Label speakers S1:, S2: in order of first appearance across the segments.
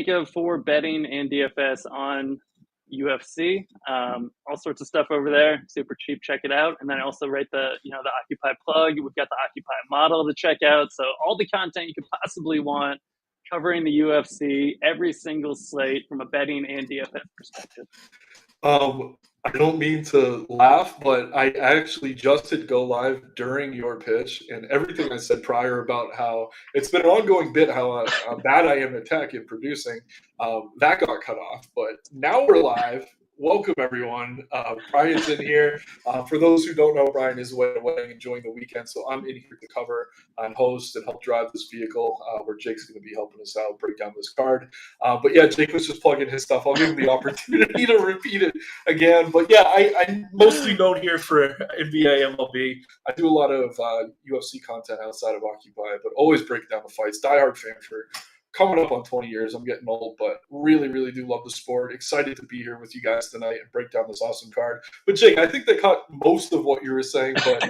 S1: of for betting and DFS on UFC. All sorts of stuff over there, super cheap. Check it out. And then I also write the Occupy plug. We've got the Occupy model to check out. So all the content you could possibly want covering the UFC, every single slate from a betting and DFS perspective.
S2: I don't mean to laugh, but I actually just hit go live during your pitch, and everything I said prior about how it's been an ongoing bit, how bad I am at tech and producing, that got cut off. But now we're live. Welcome, everyone. Brian's in here. For those who don't know, Brian is away enjoying the weekend, so I'm in here to cover and host and help drive this vehicle where Jake's going to be helping us out, break down this card. But yeah, Jake was just plugging his stuff. I'll give him the opportunity to repeat it again. But yeah, I'm mostly known here for NBA, MLB. I do a lot of UFC content outside of Occupy, but always break down the fights. Diehard fan for coming up on 20 years. I'm getting old, but really, really do love the sport. Excited to be here with you guys tonight and break down this awesome card. But Jake, I think they caught most of what you were saying, but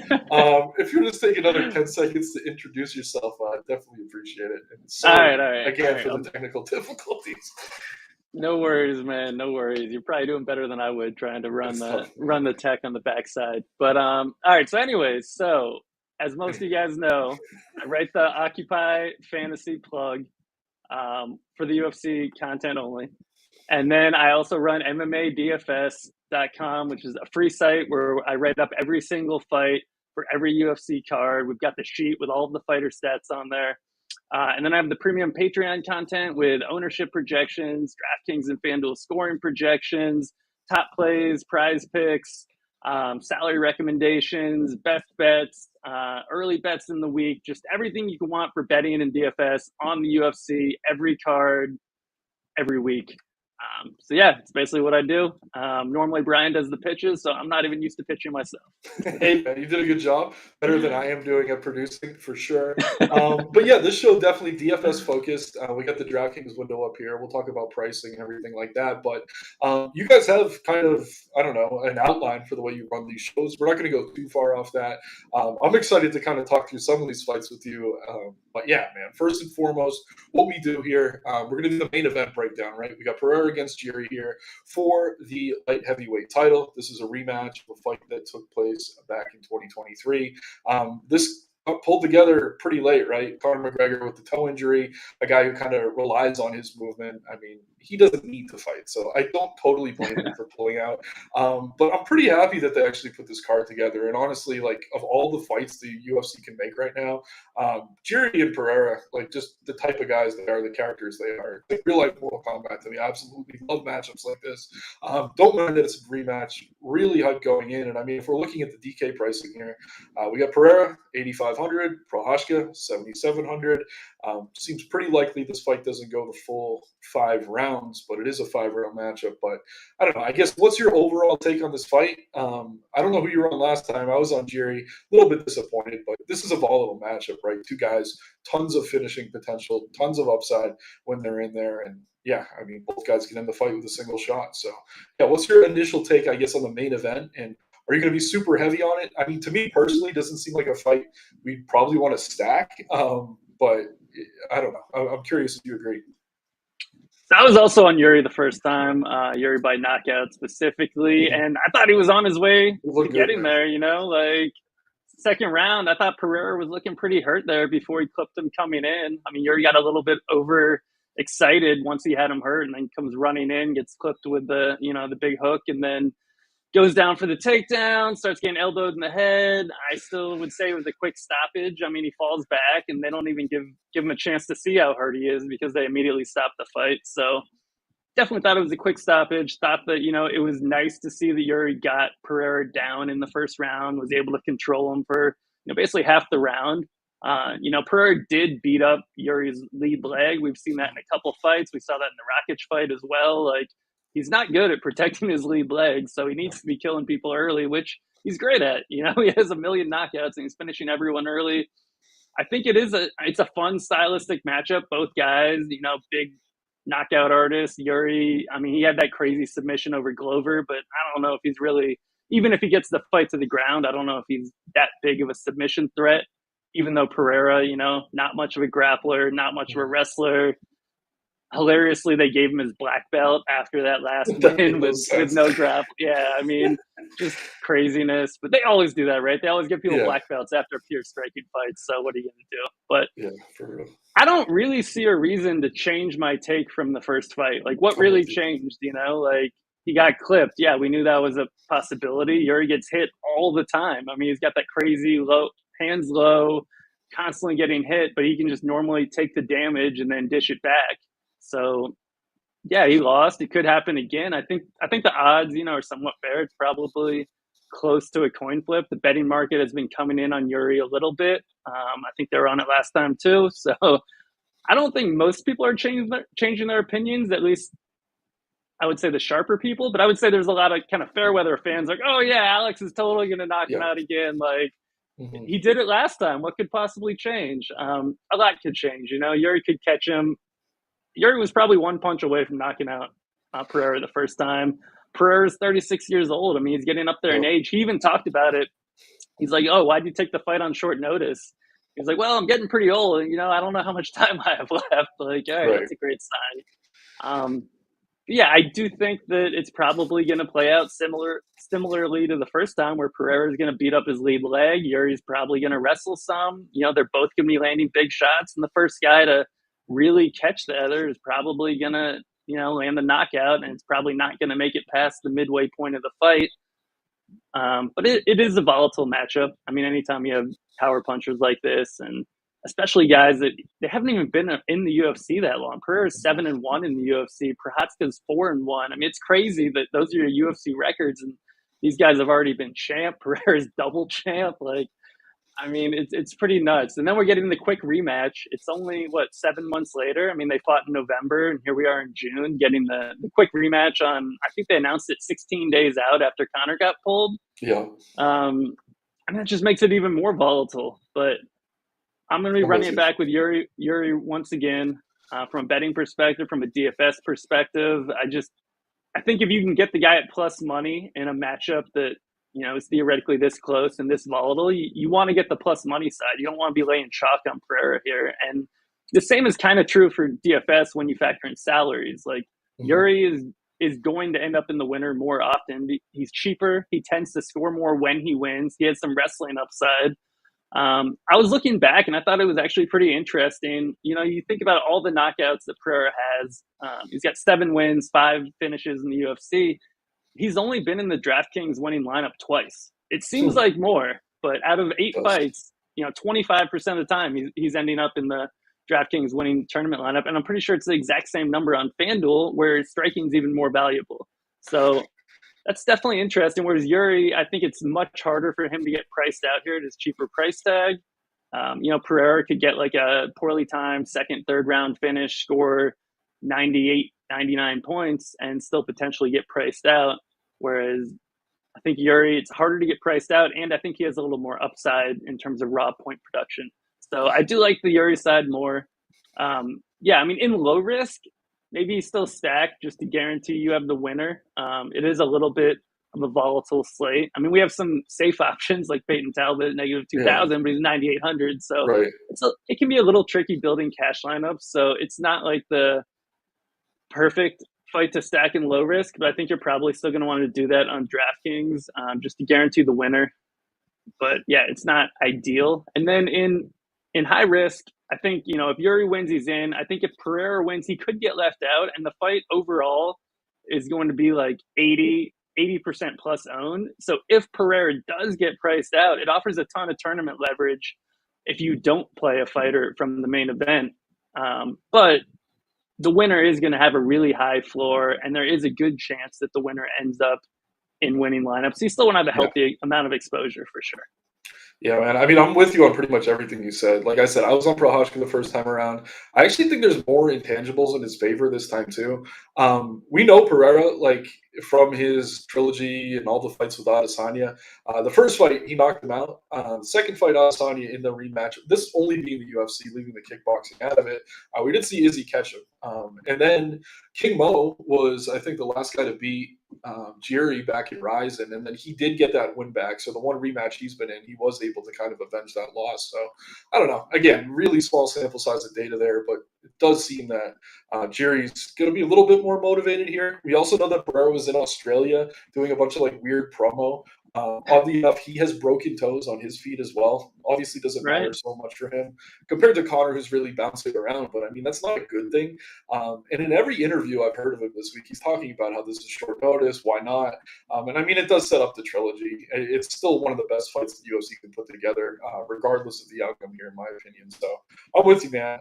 S2: if you just take another 10 seconds to introduce yourself, I definitely appreciate it. And sorry again for the technical difficulties.
S1: No worries, man. No worries. You're probably doing better than I would trying to run the tech on the backside. But all right. So anyways, as most of you guys know, I write the Occupy fantasy plug for the UFC content only. And then I also run MMADFS.com, which is a free site where I write up every single fight for every UFC card. We've got the sheet with all of the fighter stats on there. And then I have the premium Patreon content with ownership projections, DraftKings and FanDuel scoring projections, top plays, prize picks, salary recommendations, best bets, early bets in the week, just everything you can want for betting and DFS on the UFC, every card, every week. So yeah, it's basically what I do. Normally Brian does the pitches, so I'm not even used to pitching myself.
S2: Hey man, you did a good job. Better than I am doing at producing for sure. But yeah, this show definitely DFS focused. We got the DraftKings window up here. We'll talk about pricing and everything like that. But you guys have kind of, I don't know, an outline for the way you run these shows. We're not going to go too far off that. I'm excited to kind of talk through some of these fights with you. But yeah, man, first and foremost, what we do here, we're going to do the main event breakdown, right? We got Pereira against Jiri here for the light heavyweight title. This is a rematch of a fight that took place back in 2023. This pulled together pretty late, right? Conor McGregor with the toe injury, a guy who kind of relies on his movement. I mean, he doesn't need to fight, so I don't totally blame him for pulling out. But I'm pretty happy that they actually put this card together. And honestly, like, of all the fights the UFC can make right now, Jiri and Pereira, like, just the type of guys they are, the characters they are. Like, real life Mortal Kombat to me. I absolutely love matchups like this. Don't mind that it's a rematch. Really hype going in. And I mean, if we're looking at the DK pricing here, we got Pereira 8,500, Prochazka 7,700. Seems pretty likely this fight doesn't go the full 5 rounds, but it is a 5-round matchup. But I don't know. I guess what's your overall take on this fight? I don't know who you were on last time. I was on Jiri. A little bit disappointed, but this is a volatile matchup, right? Two guys, tons of finishing potential, tons of upside when they're in there. And yeah, I mean, both guys can end the fight with a single shot. So yeah, what's your initial take, I guess, on the main event? And are you going to be super heavy on it? I mean, to me personally, it doesn't seem like a fight we'd probably want to stack. But I don't know. I'm curious if you agree.
S1: I was also on Jiri the first time, Jiri by knockout specifically, and I thought he was on his way to getting there, you know, like second round. I thought Pereira was looking pretty hurt there before he clipped him coming in. I mean, Jiri got a little bit over excited once he had him hurt and then comes running in, gets clipped with the big hook, and then goes down for the takedown, starts getting elbowed in the head. I still would say it was a quick stoppage. I mean, he falls back, and they don't even give him a chance to see how hurt he is because they immediately stop the fight. So definitely thought it was a quick stoppage. Thought that, it was nice to see that Jiri got Pereira down in the first round, was able to control him for basically half the round. Pereira did beat up Jiri's lead leg. We've seen that in a couple fights. We saw that in the Rakic fight as well. Like, he's not good at protecting his lead leg, so he needs to be killing people early, which he's great at. He has a million knockouts and he's finishing everyone early. I think it's a fun stylistic matchup. Both guys, big knockout artists. Jiri, I mean, he had that crazy submission over Glover, but I don't know if he's really, even if he gets the fight to the ground, I don't know if he's that big of a submission threat, even though Pereira, not much of a grappler, not much of a wrestler. hilariously, they gave him his black belt after that last win with no grapple. Yeah, I mean, just craziness. But they always do that, right? They always give people black belts after pure striking fights. So what are you going to do? But
S2: for real.
S1: I don't really see a reason to change my take from the first fight. Like, what really changed, Like, he got clipped. Yeah, we knew that was a possibility. Yuri gets hit all the time. I mean, he's got that crazy hands low, constantly getting hit, but he can just normally take the damage and then dish it back. So, yeah, he lost. It could happen again. I think the odds, are somewhat fair. It's probably close to a coin flip. The betting market has been coming in on Yuri a little bit. I think they were on it last time too. So I don't think most people are changing their opinions, at least I would say the sharper people. But I would say there's a lot of kind of fair weather fans like, oh, yeah, Alex is totally going to knock him out again. Like, he did it last time. What could possibly change? A lot could change. Yuri could catch him. Yuri was probably one punch away from knocking out Pereira the first time. Pereira's 36 years old. I mean, he's getting up there in age. He even talked about it. He's like, oh, why'd you take the fight on short notice? He's like, well, I'm getting pretty old. I don't know how much time I have left. Like, all right, that's a great sign. Yeah, I do think that it's probably going to play out similarly to the first time, where Pereira is going to beat up his lead leg. Yuri's probably going to wrestle some. They're both going to be landing big shots, and the first guy to really catch the other is probably going to, land the knockout, and it's probably not going to make it past the midway point of the fight. But it is a volatile matchup. I mean, anytime you have power punchers like this, and especially guys that they haven't even been in the UFC that long. Pereira's 7-1 in the UFC. Prochazka's 4-1. I mean, it's crazy that those are your UFC records, and these guys have already been champ. Pereira's double champ. Like, I mean, it's pretty nuts. And then we're getting the quick rematch. It's only, 7 months later? I mean, they fought in November, and here we are in June getting the quick rematch on, I think they announced it 16 days out after Conor got pulled.
S2: Yeah.
S1: And that just makes it even more volatile. But I'm going to be running it back with Yuri once again, from a betting perspective, from a DFS perspective. I think if you can get the guy at plus money in a matchup that, is theoretically this close and this volatile, you want to get the plus money side. You don't want to be laying chalk on Pereira here. And the same is kind of true for DFS when you factor in salaries. Like, Yuri is going to end up in the winner more often. He's cheaper. He tends to score more when he wins. He has some wrestling upside. I was looking back, and I thought it was actually pretty interesting. You think about all the knockouts that Pereira has. He's got 7 wins, 5 finishes in the UFC. He's only been in the DraftKings winning lineup twice. It seems like more, but out of 8 fights, 25% of the time he's ending up in the DraftKings winning tournament lineup. And I'm pretty sure it's the exact same number on FanDuel, where striking is even more valuable. So that's definitely interesting. Whereas Yuri, I think it's much harder for him to get priced out here at his cheaper price tag. Pereira could get like a poorly timed second, third round finish, score 98, 99 points, and still potentially get priced out. Whereas I think Yuri, it's harder to get priced out, and I think he has a little more upside in terms of raw point production. So I do like the Yuri side more. I mean, in low risk, maybe still stack just to guarantee you have the winner. It is a little bit of a volatile slate. I mean, we have some safe options like Peyton Talbot, negative 2,000, but he's 9,800. So it can be a little tricky building cash lineups. So it's not like the perfect fight to stack in low risk, but I think you're probably still going to want to do that on DraftKings just to guarantee the winner. But yeah, it's not ideal. And then in high risk, I think, if Yuri wins, he's in. I think if Pereira wins, he could get left out, and the fight overall is going to be like 80% plus owned. So if Pereira does get priced out, it offers a ton of tournament leverage if you don't play a fighter from the main event. But the winner is going to have a really high floor, and there is a good chance that the winner ends up in winning lineups. You still want to have a healthy amount of exposure for sure.
S2: Yeah, man. I mean, I'm with you on pretty much everything you said. Like I said, I was on Prochazka the first time around. I actually think there's more intangibles in his favor this time too. We know Pereira, like, from his trilogy and all the fights with Adesanya. The first fight, he knocked him out. The second fight, Adesanya in the rematch, this only being the UFC, leaving the kickboxing out of it, we did see Izzy catch him. And then King Mo was, I think, the last guy to beat Jiri back in Ryzen, and then he did get that win back. So the one rematch he's been in, he was able to kind of avenge that loss. So I don't know. Again, really small sample size of data there, but it does seem that Jiri's going to be a little bit more motivated here. We also know that Pereira was in Australia doing a bunch of like weird promo. Oddly enough, he has broken toes on his feet as well. Obviously, doesn't matter
S1: Right.
S2: so much for him compared to Connor, who's really bouncing around. But I mean, that's not a good thing. And in every interview I've heard of him this week, he's talking about how this is short notice. Why not? And I mean, it does set up the trilogy. It's still one of the best fights the UFC can put together, regardless of the outcome here, in my opinion. So I'm with you, man.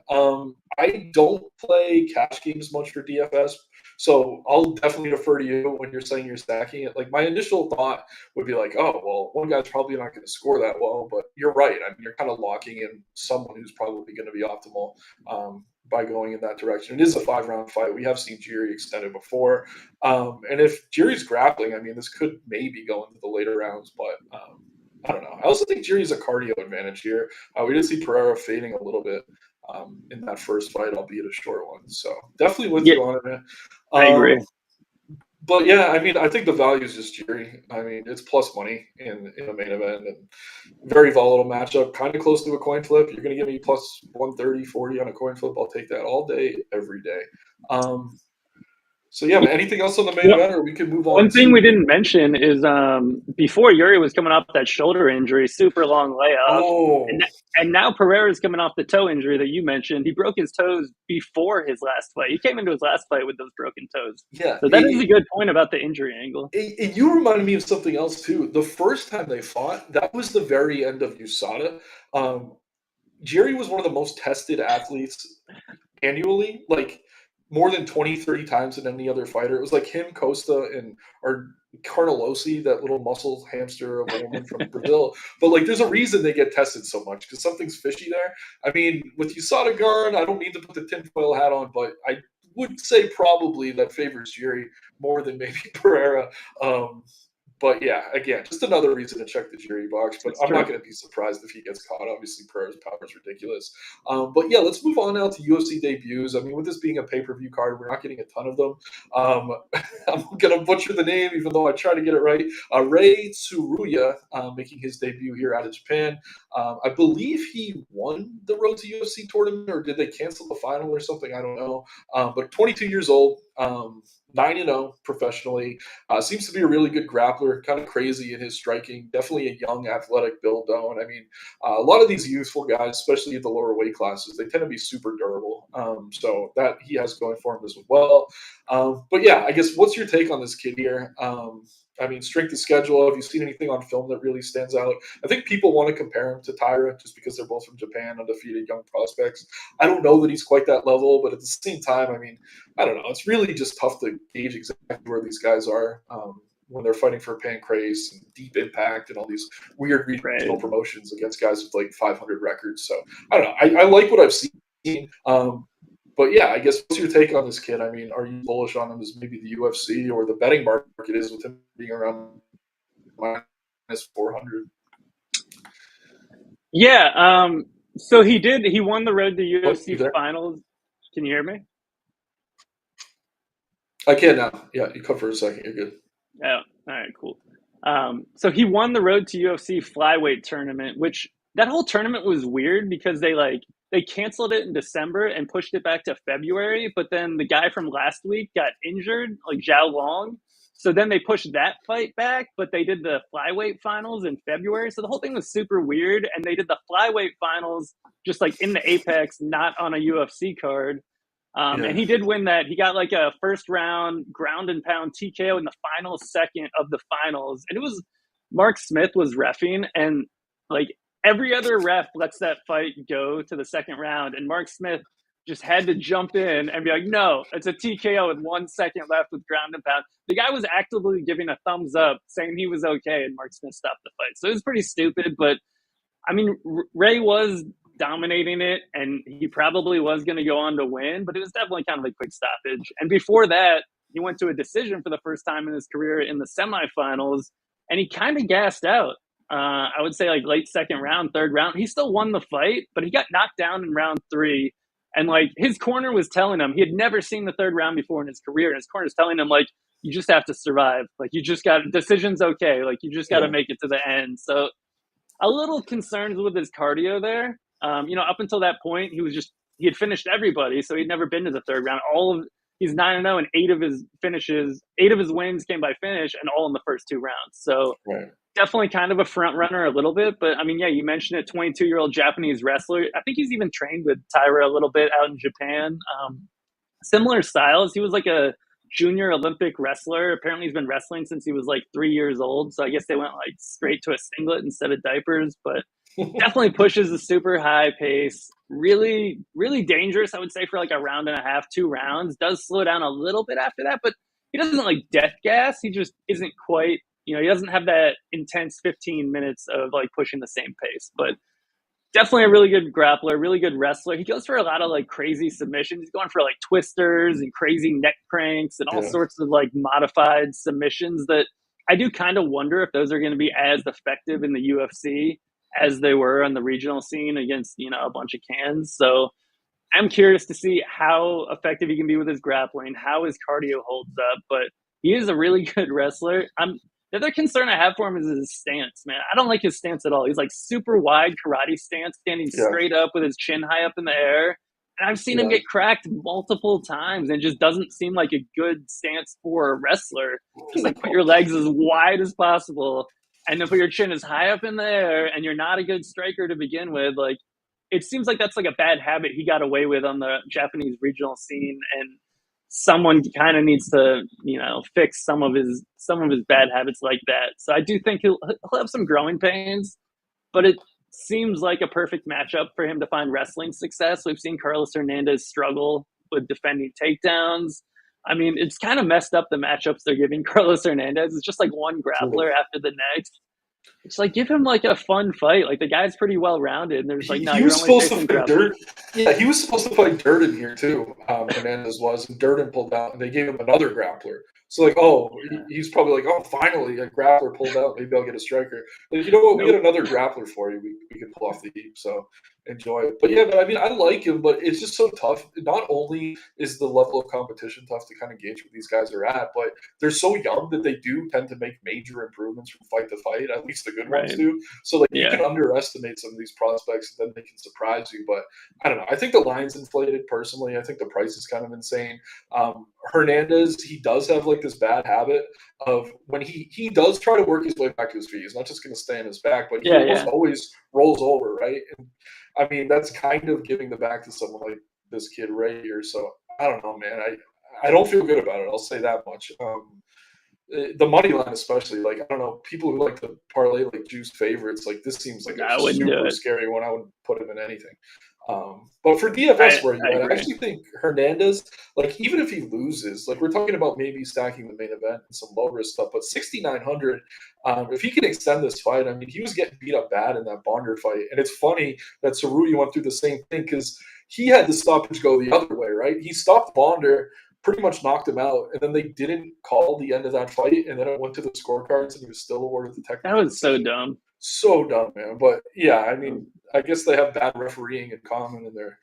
S2: I don't play cash games much for DFS. So I'll definitely defer to you when you're saying you're stacking it. Like my initial thought would be like, oh, well, one guy's probably not going to score that well, but you're right. I mean, you're kind of locking in someone who's probably going to be optimal by going in that direction. It is a 5-round fight. We have seen Jiri extended before. And if Jiri's grappling, I mean, this could maybe go into the later rounds, but I don't know. I also think Jiri's a cardio advantage here. We did see Pereira fading a little bit in that first fight, albeit a short one. So definitely with
S1: Yeah,
S2: you on it, man.
S1: I agree.
S2: But yeah, I mean, I think the value is just Jiri. I mean, it's plus money in a main event and very volatile matchup, kind of close to a coin flip. You're going to give me plus 130, 40 on a coin flip. I'll take that all day, every day. So yeah, man, anything else on the main
S1: Well,
S2: event, or we can move on
S1: one thing we
S2: to?
S1: didn't mention is before Yuri was coming off that shoulder injury, super long layoff,
S2: Oh,
S1: and now Pereira's coming off the toe injury that you mentioned. He broke his toes before his last fight. He came into his last fight with those broken toes.
S2: yeah.
S1: So that is a good point about the injury angle.
S2: You reminded me of something else too. The first time they fought, that was the very end of USADA. Jiri was one of the most tested athletes annually, like more than 20, 30 times than any other fighter. It was like him, Costa, and or Carnelosi, that little muscle hamster of a woman from Brazil. But like, there's a reason they get tested so much because something's fishy there. I mean, with USADA Garn, I don't need to put the tinfoil hat on, but I would say probably that favors Jiri more than maybe Pereira. But yeah, again, just another reason to check the Jiri box. But
S1: That's
S2: I'm not
S1: true.
S2: going to be surprised if he gets caught. Obviously, Pereira's power is ridiculous. But yeah, let's move on now to UFC debuts. I mean, with this being a pay-per-view card, we're not getting a ton of them. I'm going to butcher the name, even though I try to get it right. Rei Tsuruya making his debut here out of Japan. I believe he won the Road to UFC tournament, or did they cancel the final or something? I don't know. But 22 years old, 9-0 professionally. Seems to be a really good grappler, kind of crazy in his striking. Definitely a young, athletic build, though. And I mean, a lot of these youthful guys, especially at the lower weight classes, they tend to be super durable. So that he has going for him as well. But yeah, I guess what's your take on this kid here? I mean, strength of schedule. Have you seen anything on film that really stands out? I think people want to compare him to Tyra just because they're both from Japan, undefeated young prospects. I don't know that he's quite that level, but at the same time, I mean, I don't know. It's really just tough to gauge exactly where these guys are when they're fighting for Pancrase and Deep Impact and all these weird regional
S1: Right.
S2: promotions against guys with like 500 records. So I don't know. I like what I've seen. But yeah, I guess what's your take on this kid? I mean, are you bullish on him as maybe the UFC or the betting market is with him being around minus 400?
S1: Yeah. So he won the road to
S2: What, you
S1: UFC
S2: there?
S1: finals. Can you hear me?
S2: I can now. Yeah, you cut for a second. You're good.
S1: Oh, all right, cool. So he won the road to UFC flyweight tournament, which that whole tournament was weird because they canceled it in December and pushed it back to February. But then the guy from last week got injured, like Zhao Long. So then they pushed that fight back, but they did the flyweight finals in February. So the whole thing was super weird. And they did the flyweight finals just like in the Apex, not on a UFC card. And
S2: Yeah.
S1: he did win that. He got like a first round ground and pound TKO in the final second of the finals. And it was Mark Smith was reffing, and like every other ref lets that fight go to the second round. And Mark Smith just had to jump in and be like, no, it's a TKO with 1 second left with ground and pound. The guy was actively giving a thumbs up saying he was okay, and Mark Smith stopped the fight. So it was pretty stupid, but I mean, Ray was dominating it, and he probably was going to go on to win, but it was definitely kind of a quick stoppage. And before that, he went to a decision for the first time in his career in the semifinals, and he kind of gassed out. I would say like late second round, third round. He still won the fight, but he got knocked down in round 3. And like his corner was telling him he had never seen the third round before in his career. And his corner's telling him like, you just have to survive. Like you just got decisions. Okay. Like you just got to make it to the end. So a little concerned with his cardio there. Up until that point, he had finished everybody. So he'd never been to the third round. He's 9-0 and eight of his wins came by finish and all in the first two rounds. So definitely kind of a front runner a little bit, but I mean, yeah, you mentioned it, 22-year-old Japanese wrestler. I think he's even trained with Taira a little bit out in Japan. Similar styles. He was like a junior Olympic wrestler. Apparently he's been wrestling since he was like 3 years old. So I guess they went like straight to a singlet instead of diapers, but definitely pushes a super high pace. Really, really dangerous, I would say, for like a round and a half, 2 rounds. Does slow down a little bit after that, but he doesn't like death gas. He just isn't quite, he doesn't have that intense 15 minutes of like pushing the same pace, but definitely a really good grappler, really good wrestler. He goes for a lot of like crazy submissions. He's going for like twisters and crazy neck cranks and all sorts of like modified submissions that I do kind of wonder if those are going to be as effective in the UFC as they were on the regional scene against, a bunch of cans. So I'm curious to see how effective he can be with his grappling, how his cardio holds up, but he is a really good wrestler. The other concern I have for him is his stance, man. I don't like his stance at all. He's like super wide karate stance, standing straight up with his chin high up in the air. And I've seen him get cracked multiple times and it just doesn't seem like a good stance for a wrestler. Just like put your legs as wide as possible and then put your chin as high up in the air, and you're not a good striker to begin with. Like, it seems like that's like a bad habit he got away with on the Japanese regional scene, and someone kind of needs to, fix some of his bad habits like that. So I do think he'll have some growing pains, but it seems like a perfect matchup for him to find wrestling success. We've seen Carlos Hernandez struggle with defending takedowns. I mean, it's kind of messed up the matchups they're giving Carlos Hernandez. It's just like one grappler after the next. It's like, give him like a fun fight. Like, the guy's pretty well rounded, and there's like, no,
S2: he was supposed to fight Dirt. Yeah, he was supposed to fight Durden here too. Hernandez was, and Durden pulled out, and they gave him another grappler. So like, he's probably like, oh, finally a grappler pulled out. Maybe I'll get a striker. But you know what? We got another grappler for you. We can pull off the heap. So enjoy it. But yeah, I mean, I like him, but it's just so tough. Not only is the level of competition tough to kind of gauge where these guys are at, but they're so young that they do tend to make major improvements from fight to fight. At least the good ones do. So like, you can underestimate some of these prospects, and then they can surprise you. But I don't know. I think the line's inflated personally. I think the price is kind of insane. Hernandez, he does have like this bad habit of when he does try to work his way back to his feet. He's not just going to stay on his back, but he always rolls over, right? And I mean, that's kind of giving the back to someone like this kid right here. So I don't know, man. I don't feel good about it. I'll say that much. The money line, especially, like, I don't know, people who like to parlay like juice favorites, like this seems like a super scary one. I wouldn't put him in anything. But for DFS, I actually think Hernandez, like, even if he loses, like, we're talking about maybe stacking the main event and some low risk stuff, but 6,900, if he can extend this fight, I mean, he was getting beat up bad in that Bonder fight. And it's funny that Cerruti went through the same thing because he had the stoppage go the other way, right? He stopped Bonder, pretty much knocked him out, and then they didn't call the end of that fight, and then it went to the scorecards, and he was still awarded the technical.
S1: That was so dumb.
S2: So dumb, man. But yeah, I mean, I guess they have bad refereeing in common in their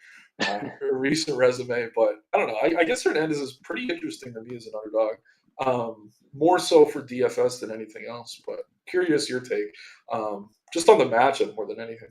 S2: recent resume. But I don't know. I guess Hernandez is pretty interesting to me as an underdog. More so for DFS than anything else. But curious your take, just on the matchup more than anything.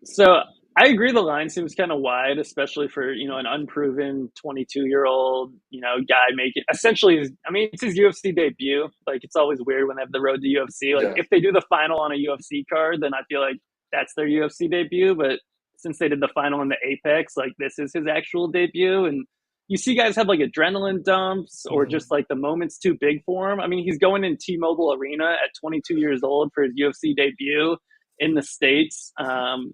S1: So I agree. The line seems kind of wide, especially for, an unproven 22-year-old, guy making essentially, I mean, it's his UFC debut. Like, it's always weird when they have the road to UFC. Like, if they do the final on a UFC card, then I feel like that's their UFC debut. But since they did the final in the Apex, like, this is his actual debut. And you see guys have like adrenaline dumps or just like the moment's too big for him. I mean, he's going in T-Mobile Arena at 22 years old for his UFC debut in the States.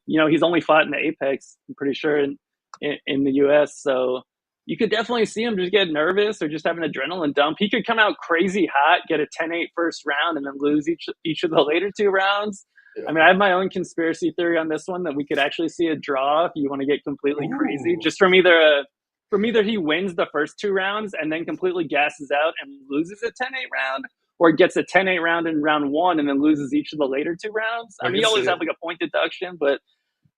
S1: He's only fought in the Apex, I'm pretty sure, in the US. So you could definitely see him just get nervous or just have an adrenaline dump. He could come out crazy hot, get a 10-8 first round, and then lose each of the later 2 rounds. Yeah. I mean, I have my own conspiracy theory on this one that we could actually see a draw if you want to get completely crazy. Just from either he wins the first 2 rounds and then completely gasses out and loses a 10-8 round, or gets a 10-8 round in round 1 and then loses each of the later 2 rounds. I mean, you always have like a point deduction, but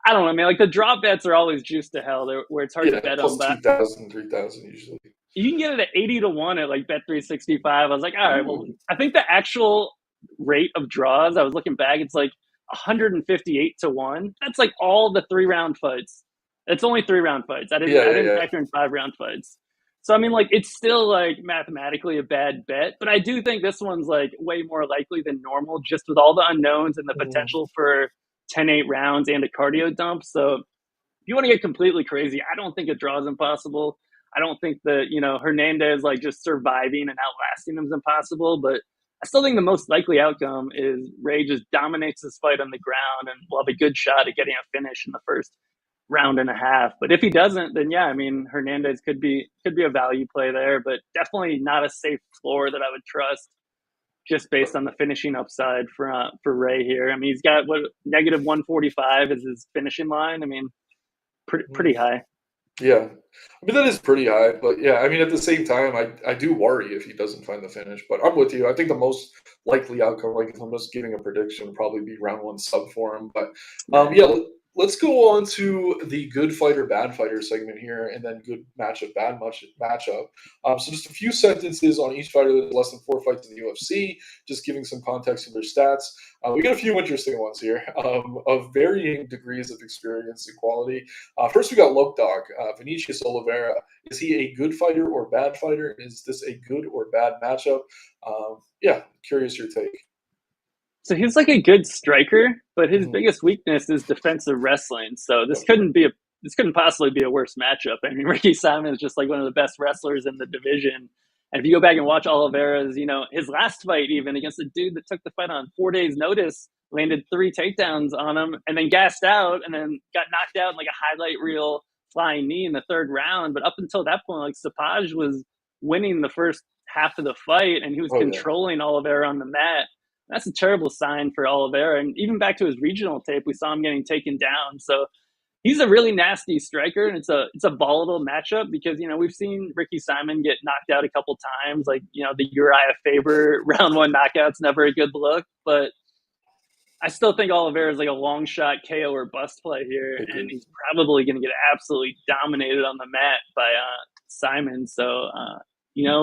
S1: I don't know, man. Like the drop bets are always juiced to hell, where it's hard to
S2: Yeah,
S1: bet
S2: plus
S1: them. But
S2: 2,000, 3,000 usually.
S1: you can get it at 80 to 1 at like Bet365. I was like, all right, well,
S2: Ooh.
S1: I think the actual rate of draws, I was looking back, it's like 158 to 1. That's like all the 3-round fights. It's only 3-round fights. I
S2: Yeah, yeah,
S1: didn't
S2: yeah.
S1: factor in 5-round fights. So I mean, like, it's still like mathematically a bad bet, but I do think this one's like way more likely than normal, just with all the unknowns and the
S2: Mm,
S1: potential for 10-8 rounds and a cardio dump. So if you want to get completely crazy, I don't think a draw is impossible. I don't think that, Hernandez like just surviving and outlasting him is impossible, but I still think the most likely outcome is Ray just dominates this fight on the ground and will have a good shot at getting a finish in the first round and a half. But if he doesn't, then yeah, I mean Hernandez could be a value play there, but definitely not a safe floor that I would trust just based on the finishing upside for Ray here. I mean, he's got what negative 145 is his finishing line. I mean, pretty
S2: mm.
S1: high.
S2: Yeah. I mean, that is pretty high, but yeah, I mean, at the same time, I do worry if he doesn't find the finish, but I'm with you. I think the most likely outcome, like if I'm just giving a prediction, would probably be round one sub for him. But
S1: Right.
S2: yeah, let's go on to the good fighter, bad fighter segment here, and then good matchup, bad matchup. So just a few sentences on each fighter that has less than 4 fights in the UFC, just giving some context to their stats. We got a few interesting ones here of varying degrees of experience and quality. First, we got Loke Dog, Vinicius Oliveira. Is he a good fighter or bad fighter? Is this a good or bad matchup? Yeah, curious your take.
S1: So he's like a good striker, but his
S2: Mhm.
S1: biggest weakness is defensive wrestling. So
S2: Yep.
S1: this couldn't possibly be a worse matchup. I mean, Ricky Simon is just like one of the best wrestlers in the division. And if you go back and watch Oliveira's, his last fight, even against a dude that took the fight on 4 days' notice, landed 3 takedowns on him, and then gassed out, and then got knocked out in like a highlight reel flying knee in the third round. But up until that point, like Sapage was winning the first half of the fight, and he was
S2: Oh yeah.
S1: controlling Oliveira on the mat. That's a terrible sign for Oliveira. And even back to his regional tape, we saw him getting taken down. So he's a really nasty striker, and it's a volatile matchup because we've seen Ricky Simon get knocked out a couple times. Like the Uriah Faber round one knockout's never a good look, but I still think Oliveira is like a long shot KO or bust play here, and
S2: Agreed.
S1: he's probably going to get absolutely dominated on the mat by Simon. So,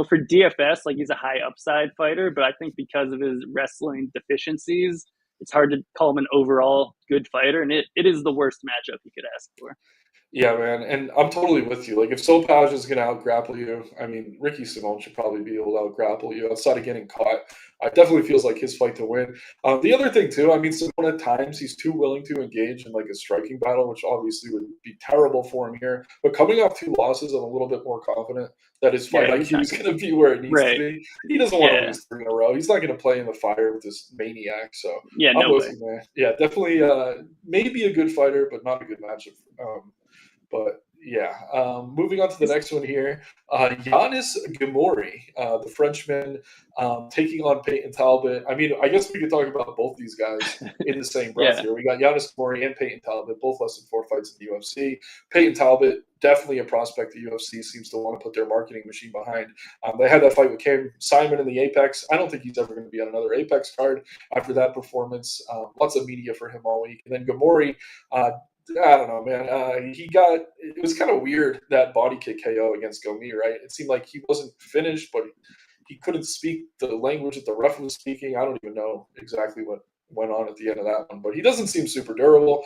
S1: for DFS, like he's a high upside fighter, but I think because of his wrestling deficiencies, it's hard to call him an overall good fighter, and it is the worst matchup you could ask for.
S2: Yeah, man, and I'm totally with you. Like, if Sopaj is going to out-grapple you, I mean, Ricky Simone should probably be able to out-grapple you outside of getting caught. It definitely feels like his fight to win. The other thing, too, I mean, Simone at times, he's too willing to engage in, like, a striking battle, which obviously would be terrible for him here. But coming off 2 losses, I'm a little bit more confident that his fight
S1: Yeah, he's
S2: IQ
S1: not
S2: is going to be where it needs to
S1: right.
S2: be. He doesn't want to
S1: Yeah,
S2: lose 3 in a row. He's not going to play in the fire with this maniac, so
S1: yeah,
S2: I'm
S1: no
S2: with
S1: way.
S2: you, man. Yeah, definitely maybe a good fighter, but not a good matchup. But yeah, moving on to the
S1: He's,
S2: next one here, Giannis Gamori, the Frenchman, taking on Peyton Talbot. I mean, I guess we could talk about both these guys in the same breath
S1: yeah,
S2: here. We got Giannis Gamori and Peyton Talbot, both less than 4 fights in the UFC. Peyton Talbot, definitely a prospect the UFC seems to want to put their marketing machine behind. They had that fight with Cam Simon in the Apex. I don't think he's ever going to be on another Apex card after that performance. Lots of media for him all week. And then Gamori, I don't know, man. It was kind of weird that body kick KO against Gomi, right? It seemed like he wasn't finished, but he couldn't speak the language that the ref was speaking. I don't even know exactly what went on at the end of that one, but he doesn't seem super durable.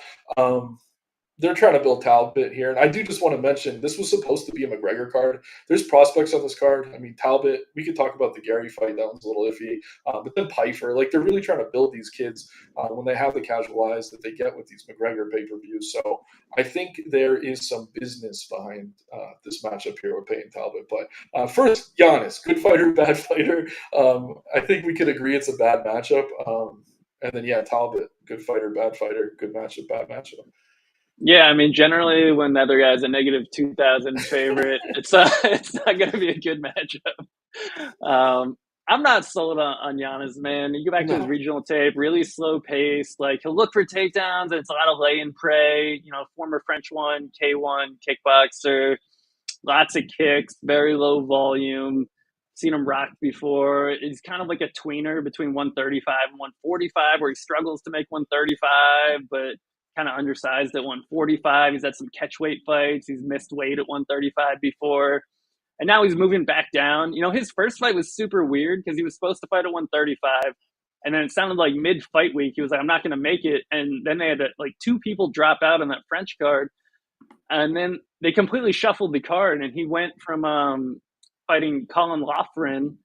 S2: They're trying to build Talbot here. And I do just want to mention this was supposed to be a McGregor card. There's prospects on this card. I mean, Talbot, we could talk about the Gary fight. That one's a little iffy. But then Pfeiffer, like they're really trying to build these kids when they have the casual eyes that they get with these McGregor pay-per-views. So I think there is some business behind this matchup here with Peyton Talbot. But first, Giannis, good fighter, bad fighter. I think we could agree it's a bad matchup. And then, yeah, Talbot, good fighter, bad fighter, good matchup, bad matchup.
S1: yeah. I mean, generally, when the other guy's a negative 2,000 favorite, it's not going to be a good matchup. I'm not sold on Giannis, man. You go back to his
S2: No.
S1: regional tape, really slow pace. Like he'll look for takedowns, and it's a lot of lay and pray. Former French K1 kickboxer, lots of kicks, very low volume. Seen him rock before. He's kind of like a tweener between 135 and 145, where he struggles to make 135, but kind of undersized at 145. He's had some catch weight fights. He's missed weight at 135 before. And now he's moving back down. His first fight was super weird because he was supposed to fight at 135. And then it sounded like mid-fight week, he was like, I'm not going to make it. And then they had two people drop out on that French card. And then they completely shuffled the card. And he went from fighting Colin Loughran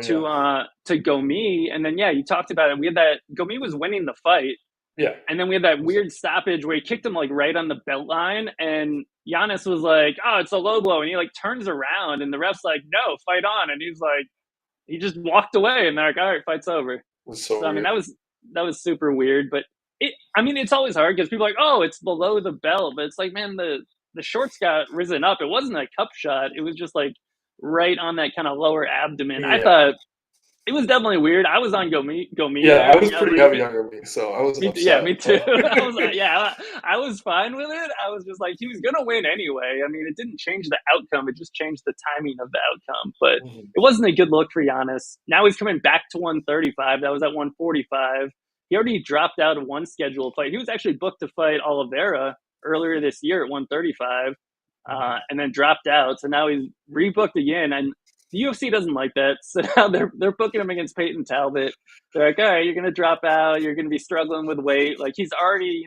S1: to Gomi. And then, you talked about it. We had that Gomi was winning the fight.
S2: Yeah.
S1: And then we had that weird stoppage where he kicked him right on the belt line. And Giannis was like, oh, it's a low blow. And he turns around and the ref's like, no, fight on. And he's like, he just walked away and they're like, all right, fight's over.
S2: So
S1: I mean, that was super weird. But it's always hard because people are like, oh, it's below the belt. But it's like, man, the shorts got risen up. It wasn't a cup shot. It was just right on that kind of lower abdomen.
S2: Yeah.
S1: I thought it was definitely weird. I was on Gomi.
S2: Yeah, I was pretty heavy on Gomi, so I wasn't upset.
S1: Yeah, me too. I was fine with it. I was just like, he was going to win anyway. I mean, it didn't change the outcome. It just changed the timing of the outcome. But it wasn't a good look for Giannis. Now he's coming back to 135. That was at 145. He already dropped out of one scheduled fight. He was actually booked to fight Oliveira earlier this year at 135 and then dropped out. So now he's rebooked again. And the UFC doesn't like that. So now they're booking him against Peyton Talbot. They're like, all right, you're going to drop out. You're going to be struggling with weight. He's already,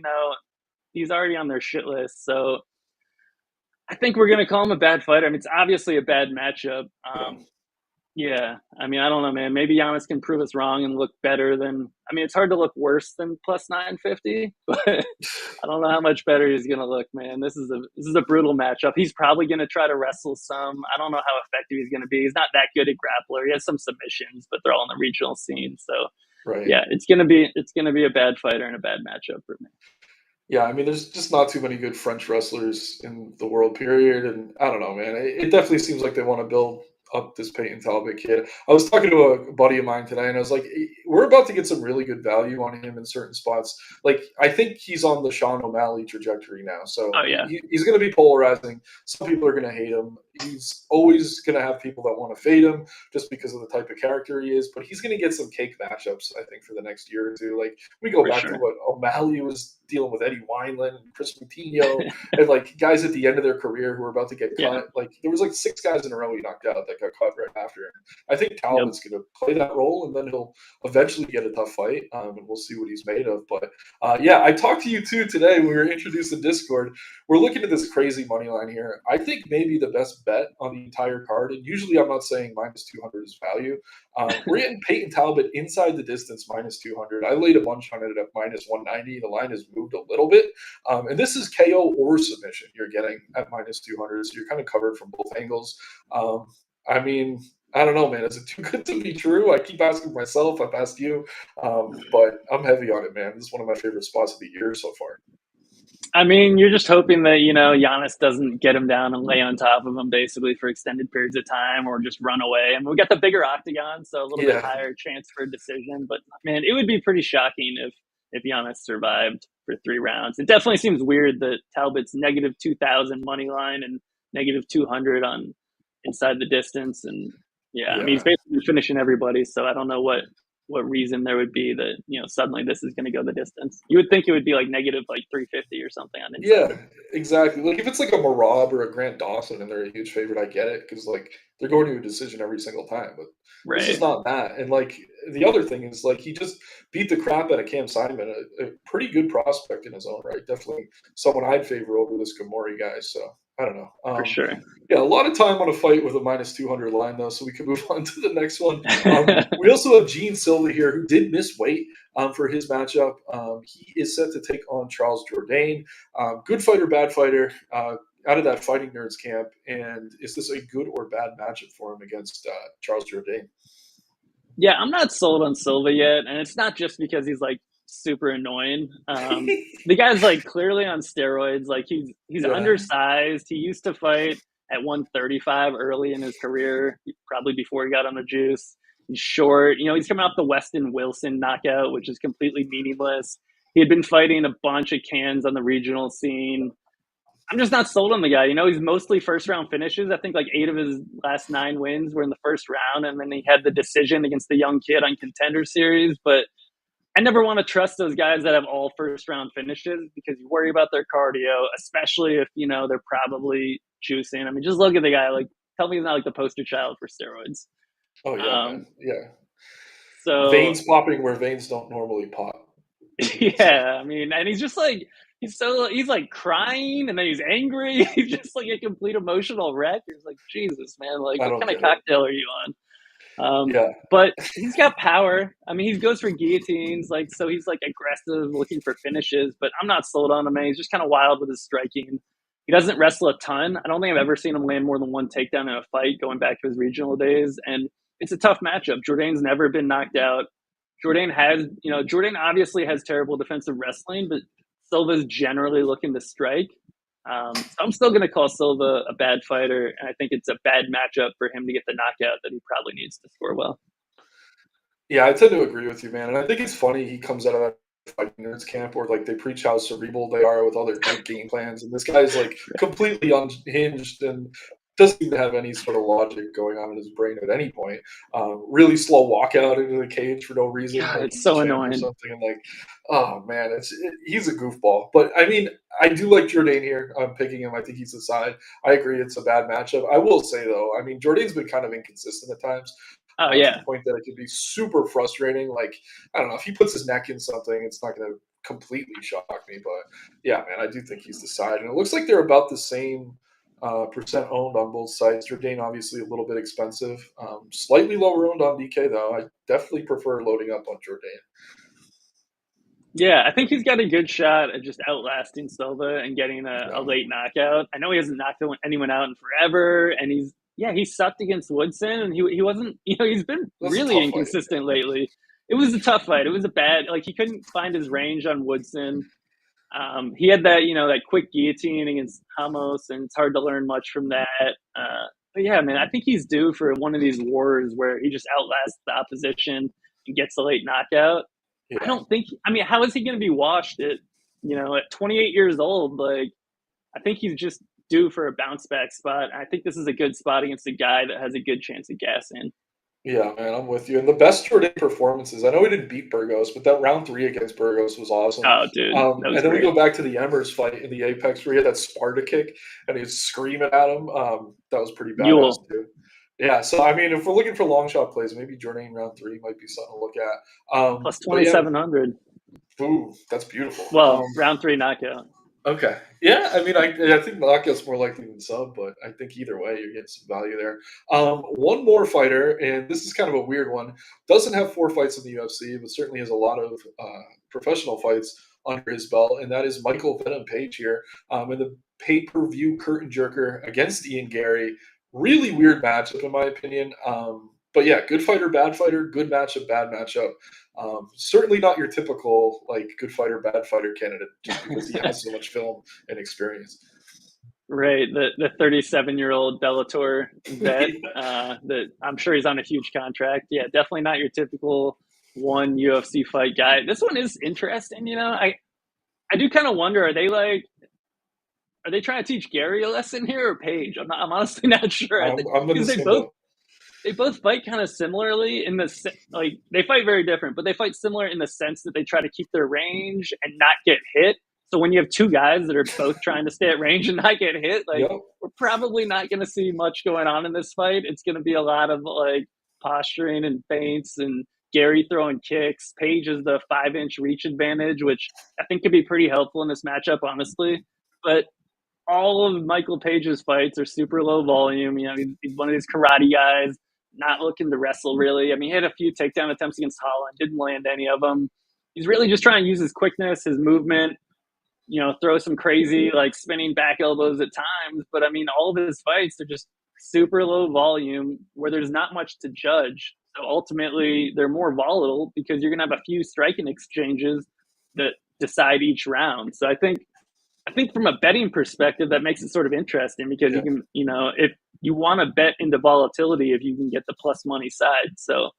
S1: he's already on their shit list. So I think we're going to call him a bad fighter. I mean, it's obviously a bad matchup. Yeah. I mean, I don't know, man. Maybe Giannis can prove us wrong and look better than – I mean, it's hard to look worse than plus 950, but I don't know how much better he's going to look, man. This is a brutal matchup. He's probably going to try to wrestle some. I don't know how effective he's going to be. He's not that good at grappler. He has some submissions, but they're all in the regional scene. So, yeah, it's going to be a bad fighter and a bad matchup for me.
S2: Yeah, I mean, there's just not too many good French wrestlers in the world, period. And I don't know, man. It definitely seems like they want to build up this Peyton Talbot kid. I was talking to a buddy of mine today, and I was like, we're about to get some really good value on him in certain spots. I think he's on the Sean O'Malley trajectory now. So he's going to be polarizing. Some people are going to hate him. He's always going to have people that want to fade him just because of the type of character he is. But he's going to get some cake matchups, I think, for the next year or two. We go back to what O'Malley was dealing with Eddie Wineland and Chris Moutinho and guys at the end of their career who were about to get cut. There was 6 guys in a row he knocked out that got caught right after him. I think Talbot's going to play that role, and then he'll eventually get a tough fight, and we'll see what he's made of. But I talked to you too today when we were introduced in Discord. We're looking at this crazy money line here. I think maybe the best bet on the entire card, and usually I'm not saying minus 200 is value. We're getting Peyton Talbot inside the distance minus 200. I laid a bunch on it at minus 190. The line has moved a little bit. And this is KO or submission you're getting at minus 200. So you're kind of covered from both angles. I mean, I don't know, man. Is it too good to be true? I keep asking myself. I've asked you. But I'm heavy on it, man. This is one of my favorite spots of the year so far.
S1: I mean, you're just hoping that, Giannis doesn't get him down and lay on top of him basically for extended periods of time or just run away. And we got the bigger octagon, so a little bit higher chance for a decision. But, man, it would be pretty shocking if Giannis survived for 3 rounds. It definitely seems weird that Talbot's negative 2,000 money line and negative 200 on inside the distance. And, I mean, he's basically finishing everybody, so I don't know what reason there would be that, suddenly this is going to go the distance. You would think it would be negative 350 or something on inside.
S2: Yeah, exactly. If it's a Marab or a Grant Dawson and they're a huge favorite, I get it because they're going to a decision every single time. But this is not that. And the other thing is he just beat the crap out of Cam Simon, a pretty good prospect in his own right. Definitely someone I'd favor over this Gamori guy. So I don't know.
S1: For sure.
S2: Yeah, a lot of time on a fight with a minus 200 line, though, so we can move on to the next one. We also have Gene Silva here, who did miss weight for his matchup. He is set to take on Charles Jourdain. Good fighter, bad fighter, out of that Fighting Nerds camp. And is this a good or bad matchup for him against Charles Jourdain?
S1: Yeah, I'm not sold on Silva yet, and it's not just because he's super annoying. The guy's clearly on steroids. He's undersized. He used to fight at 135 early in his career, probably before he got on the juice. He's short. He's coming off the Weston Wilson knockout, which is completely meaningless. He had been fighting a bunch of cans on the regional scene. I'm just not sold on the guy. He's mostly first round finishes. I think 8 of his last 9 wins were in the first round, and then he had the decision against the young kid on Contender Series. But I never want to trust those guys that have all first round finishes because you worry about their cardio, especially if they're probably juicing. I mean, just look at the guy. Like, tell me he's not like the poster child for steroids.
S2: Oh yeah, man. Yeah.
S1: So
S2: Veins popping where veins don't normally pop.
S1: yeah, I mean, and he's just like he's like crying and then he's angry. He's just like a complete emotional wreck. He's like, Jesus, man, like
S2: I
S1: what
S2: don't
S1: kind of
S2: get it.
S1: cocktail are you on?
S2: Yeah.
S1: But he's got power. I mean, he goes for guillotines, like so he's like aggressive, looking for finishes. But I'm not sold on him. Man. He's just kind of wild with his striking. He doesn't wrestle a ton. I don't think I've ever seen him land more than one takedown in a fight, going back to his regional days. And it's a tough matchup. Jourdain's never been knocked out. Jourdain obviously has terrible defensive wrestling, but Silva's generally looking to strike. So I'm still going to call Silva a bad fighter, and I think it's a bad matchup for him to get the knockout that he probably needs to score well.
S2: Yeah, I tend to agree with you, man. And I think it's funny he comes out of that fighting nerds camp where like they preach how cerebral they are with all their great game plans, and this guy's like completely unhinged and doesn't seem to have any sort of logic going on in his brain at any point. Really slow walkout into the cage for no reason.
S1: God,
S2: like
S1: it's so annoying.
S2: Or something, and like, oh man, he's a goofball. But I mean, I do like Jourdain here. I'm picking him. I think he's the side. I agree, it's a bad matchup. I will say though, I mean, Jourdain's been kind of inconsistent at times.
S1: Oh
S2: To
S1: yeah,
S2: the point that it could be super frustrating. Like, I don't know, if he puts his neck in something, it's not going to completely shock me. But yeah, man, I do think he's the side. And it looks like they're about the same percent owned on both sides. Jourdain obviously a little bit expensive. Slightly lower owned on DK, though. I definitely prefer loading up on Jourdain.
S1: yeah. I think he's got a good shot at just outlasting Silva and getting a late knockout. I know he hasn't knocked anyone out in forever, and he sucked against Woodson, and he wasn't. He's been really inconsistent lately. It was a tough fight. It was a bad. Like he couldn't find his range on Woodson. He had that quick guillotine against Ramos, and it's hard to learn much from that. But yeah, man, I think he's due for one of these wars where he just outlasts the opposition and gets a late knockout.
S2: Yeah.
S1: I don't think. I mean, how is he going to be washed at 28 years old? Like, I think he's just due for a bounce back spot. I think this is a good spot against a guy that has a good chance of gassing.
S2: Yeah, man, I'm with you. And the best Jourdain performances, I know he didn't beat Burgos, but that round 3 against Burgos was awesome.
S1: Oh, dude.
S2: And then we go back to the Emmers fight in the Apex where he had that Sparta kick and he's screaming at him. That was pretty badass, too. Yeah, so I mean, if we're looking for long shot plays, maybe Jourdain round 3 might be something to look at.
S1: Plus 2,700.
S2: Ooh, that's beautiful.
S1: Well, round 3 knockout.
S2: Okay. Yeah, I mean, I think knockout's more likely than sub, but I think either way, you're getting some value there. One more fighter, and this is kind of a weird one. Doesn't have 4 fights in the UFC, but certainly has a lot of professional fights under his belt, and that is Michael Venom Page here in the pay-per-view curtain jerker against Ian Gary. Really weird matchup, in my opinion. But yeah, good fighter, bad fighter, good matchup, bad matchup. Certainly not your typical like good fighter, bad fighter candidate just because he has so much film and experience.
S1: Right, the 37-year-old Bellator vet that I'm sure he's on a huge contract. Yeah, definitely not your typical one UFC fight guy. This one is interesting. I do kind of wonder, are they trying to teach Gary a lesson here or Page? I'm honestly not sure.
S2: I'm going to say
S1: they both fight kind of similarly they fight very different, but they fight similar in the sense that they try to keep their range and not get hit. So when you have two guys that are both trying to stay at range and not get hit, we're probably not going to see much going on in this fight. It's going to be a lot of posturing and feints and Gary throwing kicks. Page is the 5-inch reach advantage, which I think could be pretty helpful in this matchup, honestly. But all of Michael Page's fights are super low volume. He's one of these karate guys, not looking to wrestle really. I mean, he had a few takedown attempts against Holland, didn't land any of them. He's really just trying to use his quickness, his movement, throw some crazy spinning back elbows at times. But I mean, all of his fights are just super low volume where there's not much to judge. So ultimately, they're more volatile because you're going to have a few striking exchanges that decide each round. So I think from a betting perspective, that makes it sort of interesting because you can, if you want to bet into volatility, if you can get the plus money side. So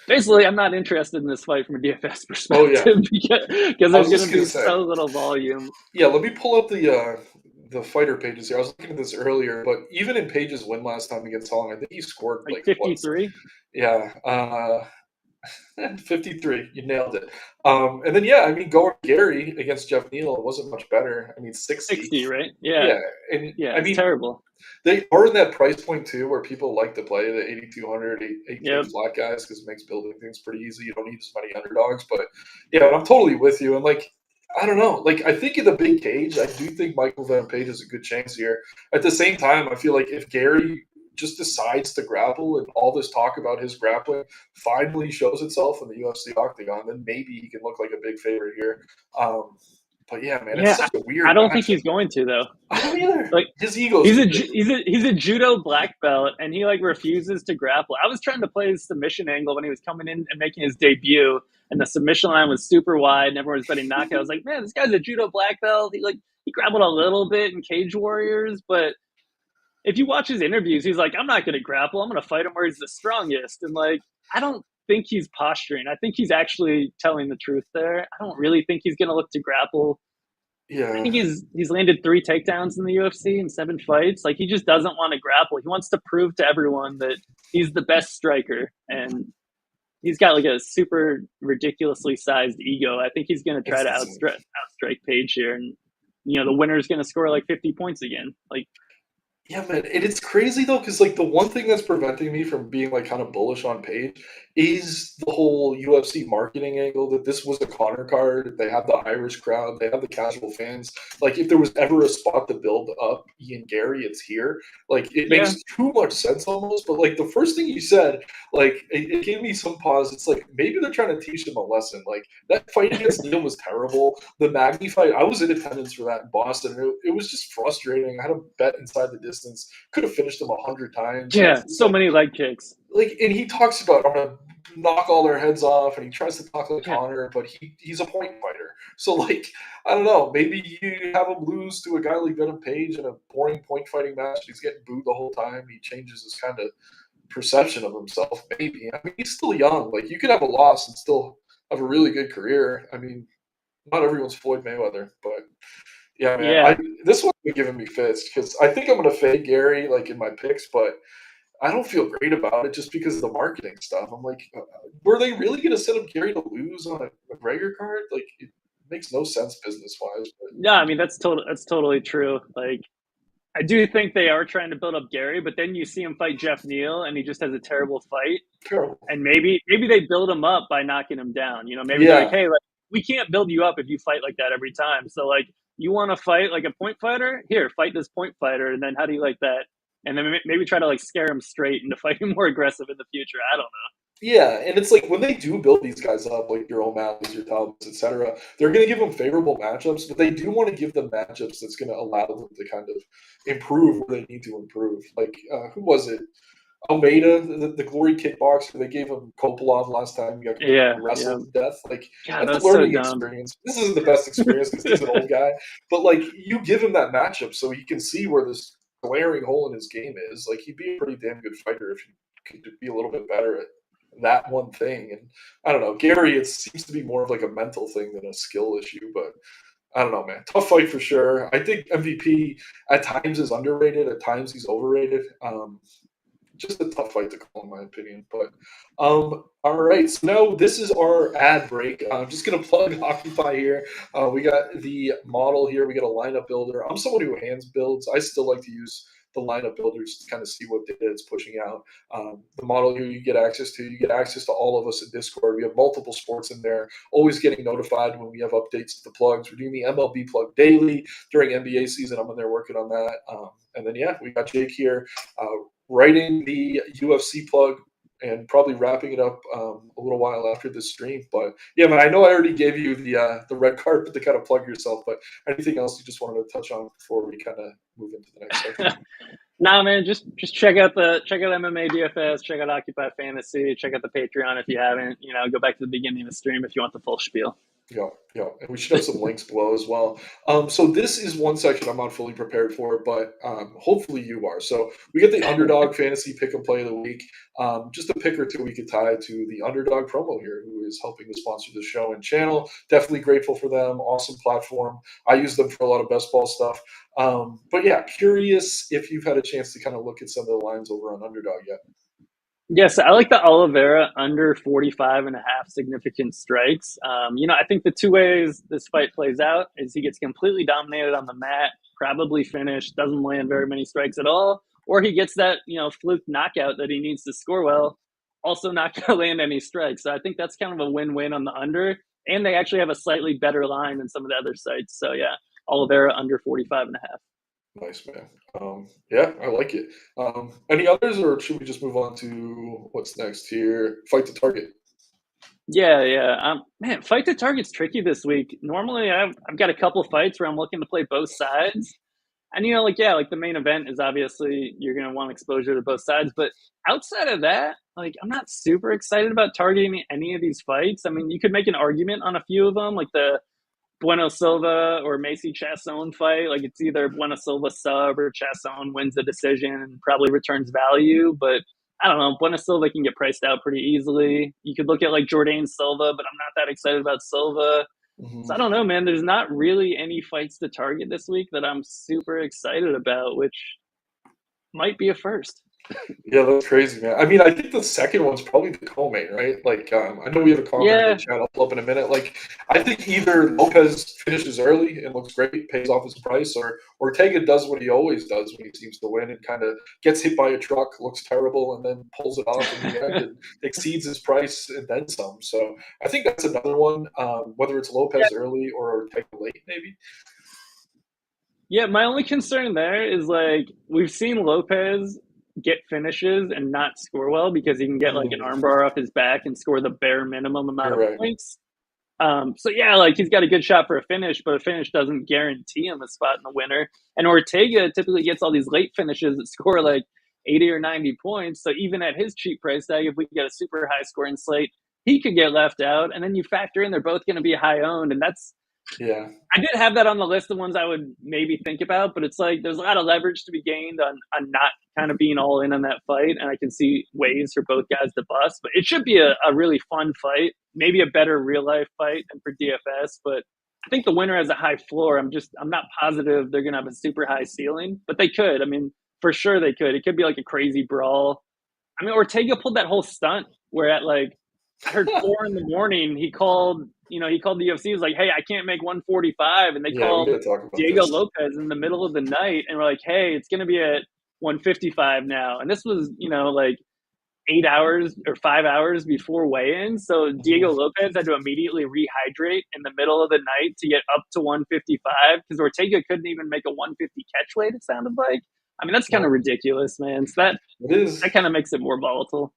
S1: basically, I'm not interested in this fight from a DFS perspective because there's going to be so little volume.
S2: Yeah, let me pull up the fighter pages here. I was looking at this earlier, but even in Page's win last time against Holland, I think he scored
S1: 53.
S2: Yeah. 53. You nailed it. And then, yeah, I mean, going Gary against Jeff Neal, it wasn't much better. I mean, 60.
S1: 60, right? Yeah.
S2: Yeah. And
S1: Yeah,
S2: I
S1: it's
S2: mean,
S1: terrible.
S2: they are in that price point too where people like to play the 8,200, 8K
S1: Yep.
S2: flat guys because it makes building things pretty easy. You don't need as many underdogs. But yeah, I'm totally with you. And like, I don't know. Like, I think in the big cage, I do think Michael Van Page has a good chance here. At the same time, I feel like if Gary just decides to grapple and all this talk about his grappling finally shows itself in the UFC octagon, then maybe he can look like a big favorite here. But yeah, man, it's
S1: Yeah,
S2: such a
S1: I
S2: weird
S1: don't think
S2: matchup.
S1: he's going to though.
S2: I don't either.
S1: Like,
S2: His ego's
S1: he's
S2: too
S1: a
S2: big.
S1: he's a judo black belt, and he like refuses to grapple. I was trying to play his submission angle when he was coming in and making his debut, and the submission line was super wide, and everyone was betting knockout. I was like, man, this guy's a judo black belt. He grappled a little bit in Cage Warriors, but if you watch his interviews, he's like, I'm not going to grapple. I'm going to fight him where he's the strongest. And like, I don't think he's posturing. I think he's actually telling the truth there. I don't really think he's going to look to grapple. I
S2: Yeah.
S1: think he's landed 3 takedowns in the UFC in 7 fights. Like, he just doesn't want to grapple. He wants to prove to everyone that he's the best striker, and he's got like a super ridiculously sized ego. I think he's going to try to outstrike Page here, and the winner's going to score like 50 points again. Like,
S2: Yeah, man, and it's crazy though, because like the one thing that's preventing me from being like kind of bullish on Page is the whole UFC marketing angle that this was a Connor card. They have the Irish crowd, they have the casual fans. Like if there was ever a spot to build up Ian Gary, it's here. Like it
S1: yeah,
S2: makes too much sense almost. But like the first thing you said, like it gave me some pause. It's like maybe they're trying to teach him a lesson. Like that fight against Neal was terrible. The Magny fight, I was in attendance for that in Boston. It was just frustrating. I had a bet inside the distance. Could have finished him 100 times.
S1: yeah,
S2: It's
S1: so
S2: like,
S1: mave leg kicks.
S2: and he talks about I'm gonna knock all their heads off, and he tries to talk like
S1: Yeah,
S2: Connor, but he's a point fighter. So like I don't know, maybe you have him lose to a guy like Venom Page in a boring point fighting match. He's getting booed the whole time. He changes his kind of perception of himself. Maybe I mean he's still young. Like you could have a loss and still have a really good career. I mean, not everyone's Floyd Mayweather, but yeah, man.
S1: yeah,
S2: This one's been giving me fits because I think I'm gonna fade Gary like in my picks, but I don't feel great about it just because of the marketing stuff. I'm like, were they really gonna set up Gary to lose on a McGregor card? Like, it makes no sense business wise.
S1: no. I mean, that's totally true. Like, I do think they are trying to build up Gary, but then you see him fight Jeff Neal, and he just has a terrible fight.
S2: Terrible.
S1: And maybe they build him up by knocking him down. Maybe they're like,
S2: Yeah,
S1: hey, like, we can't build you up if you fight like that every time. So like, you want to fight like a point fighter? Here, fight this point fighter, and then how do you like that? And then maybe try to like scare him straight into fighting more aggressive in the future. I don't know.
S2: yeah, and it's like when they do build these guys up, like your O'Malley's, your Talbots, etc., they're going to give them favorable matchups, but they do want to give them matchups that's going to allow them to kind of improve where they need to improve. Like who was it? Almeida, the Glory kickboxer, they gave him Kopolov last time. He got
S1: Yeah, yeah.
S2: wrestled to death. Like
S1: God,
S2: that's a
S1: that's so
S2: learning
S1: dumb.
S2: experience. This isn't the best experience because he's an old guy, but like you give him that matchup so he can see where this glaring hole in his game is. Like he'd be a pretty damn good fighter if he could be a little bit better at that one thing. And I don't know, Gary, it seems to be more of like a mental thing than a skill issue, but I don't know, man. Tough fight for sure. I think MVP at times is underrated. At times he's overrated. Just a tough fight to call, in my opinion. But all right, so now this is our ad break. I'm just gonna plug Occupy here. We got the model here. We got a lineup builder. I'm someone who hands builds. I still like to use the lineup builders to kind of see what data it's pushing out. The model here you get access to. You get access to all of us in Discord. We have multiple sports in there. Always getting notified when we have updates to the plugs. We're doing the MLB plug daily during NBA season. I'm in there working on that. And then yeah, we got Jake here writing the UFC plug and probably wrapping it up a little while after this stream. But yeah, man, I know I already gave you the red carpet to kind of plug yourself, but anything else you just wanted to touch on before we kind of move into the next section?
S1: Nah, man, just check out MMA DFS, check out Occupy Fantasy, check out the Patreon if you haven't. Go back to the beginning of the stream if you want the full spiel.
S2: Yeah, yeah, and we should have some links below as well. So this is one section I'm not fully prepared for, but hopefully you are. So we get the underdog fantasy pick and play of the week. Just a pick or two we could tie to the underdog promo here, who is helping to sponsor the show and channel. Definitely grateful for them. Awesome platform. I use them for a lot of best ball stuff. But yeah, curious if you've had a chance to kind of look at some of the lines over on Underdog yet.
S1: Yes, I like the Oliveira under 45 and a half significant strikes. I think the two ways this fight plays out is he gets completely dominated on the mat, probably finished, doesn't land very many strikes at all, or he gets that, fluke knockout that he needs to score well, also not going to land any strikes. So I think that's kind of a win-win on the under, and they actually have a slightly better line than some of the other sites. So yeah, Oliveira under 45 and a half.
S2: Nice, man. Yeah, I like it. Any others, or should we just move on to what's next here? Fight to target.
S1: Yeah, yeah. Man, fight to target's tricky this week. Normally, I've got a couple fights where I'm looking to play both sides, and like the main event is obviously you're gonna want exposure to both sides. But outside of that, like I'm not super excited about targeting any of these fights. I mean, you could make an argument on a few of them, like the Bueno Silva or Macy Chasson fight. Like it's either Bueno Silva sub or Chasson wins the decision and probably returns value. But I don't know. Bueno Silva can get priced out pretty easily. You could look at like Jordan Silva, but I'm not that excited about Silva. So I
S2: Mhm.
S1: don't know, man. There's not really any fights to target this week that I'm super excited about, which might be a first.
S2: Yeah, that's crazy, man. I mean, I think the second one's probably the co-main, right? Like, I know we have a comment in the
S1: Yeah,
S2: chat. I'll pull up in a minute. Like, I think either Lopez finishes early and looks great, pays off his price, or Ortega does what he always does when he seems to win and kind of gets hit by a truck, looks terrible, and then pulls it off in the end and exceeds his price and then some. So I think that's another one. Whether it's
S1: yeah,
S2: Lopez early or Ortega late, maybe.
S1: yeah. My only concern there is like we've seen Lopez get finishes and not score well because he can get like an
S2: Mm,
S1: armbar off his back and score the bare minimum amount
S2: you're
S1: of
S2: right.
S1: points. So yeah, like he's got a good shot for a finish, but a finish doesn't guarantee him a spot in the winner. And Ortega typically gets all these late finishes that score like 80 or 90 points. So even at his cheap price tag, if we get a super high scoring slate, he could get left out. And then you factor in they're both going to be high owned, and that's
S2: Yeah.
S1: I did have that on the list of ones I would maybe think about, but it's like there's a lot of leverage to be gained on not kind of being all in on that fight, and I can see ways for both guys to bust. But it should be a really fun fight, maybe a better real life fight than for DFS. But I think the winner has a high floor. I'm not positive they're gonna have a super high ceiling, but they could. I mean, for sure they could. It could be like a crazy brawl. I mean, Ortega pulled that whole stunt where at like I heard 4 in the morning he called the UFC. He was like, "Hey, I can't make 145," and they
S2: Yeah, we
S1: called
S2: got to talk about
S1: Diego
S2: this.
S1: Lopez in the middle of the night and were like, "Hey, it's going to be at 155 now." And this was like 8 hours or 5 hours before weigh-in. So Diego
S2: Mhm.
S1: Lopez had to immediately rehydrate in the middle of the night to get up to 155 because Ortega couldn't even make a 150 catch weight. It sounded like. I mean, that's kind
S2: Yeah,
S1: of ridiculous, man. So that
S2: it is.
S1: that kind of makes it more volatile.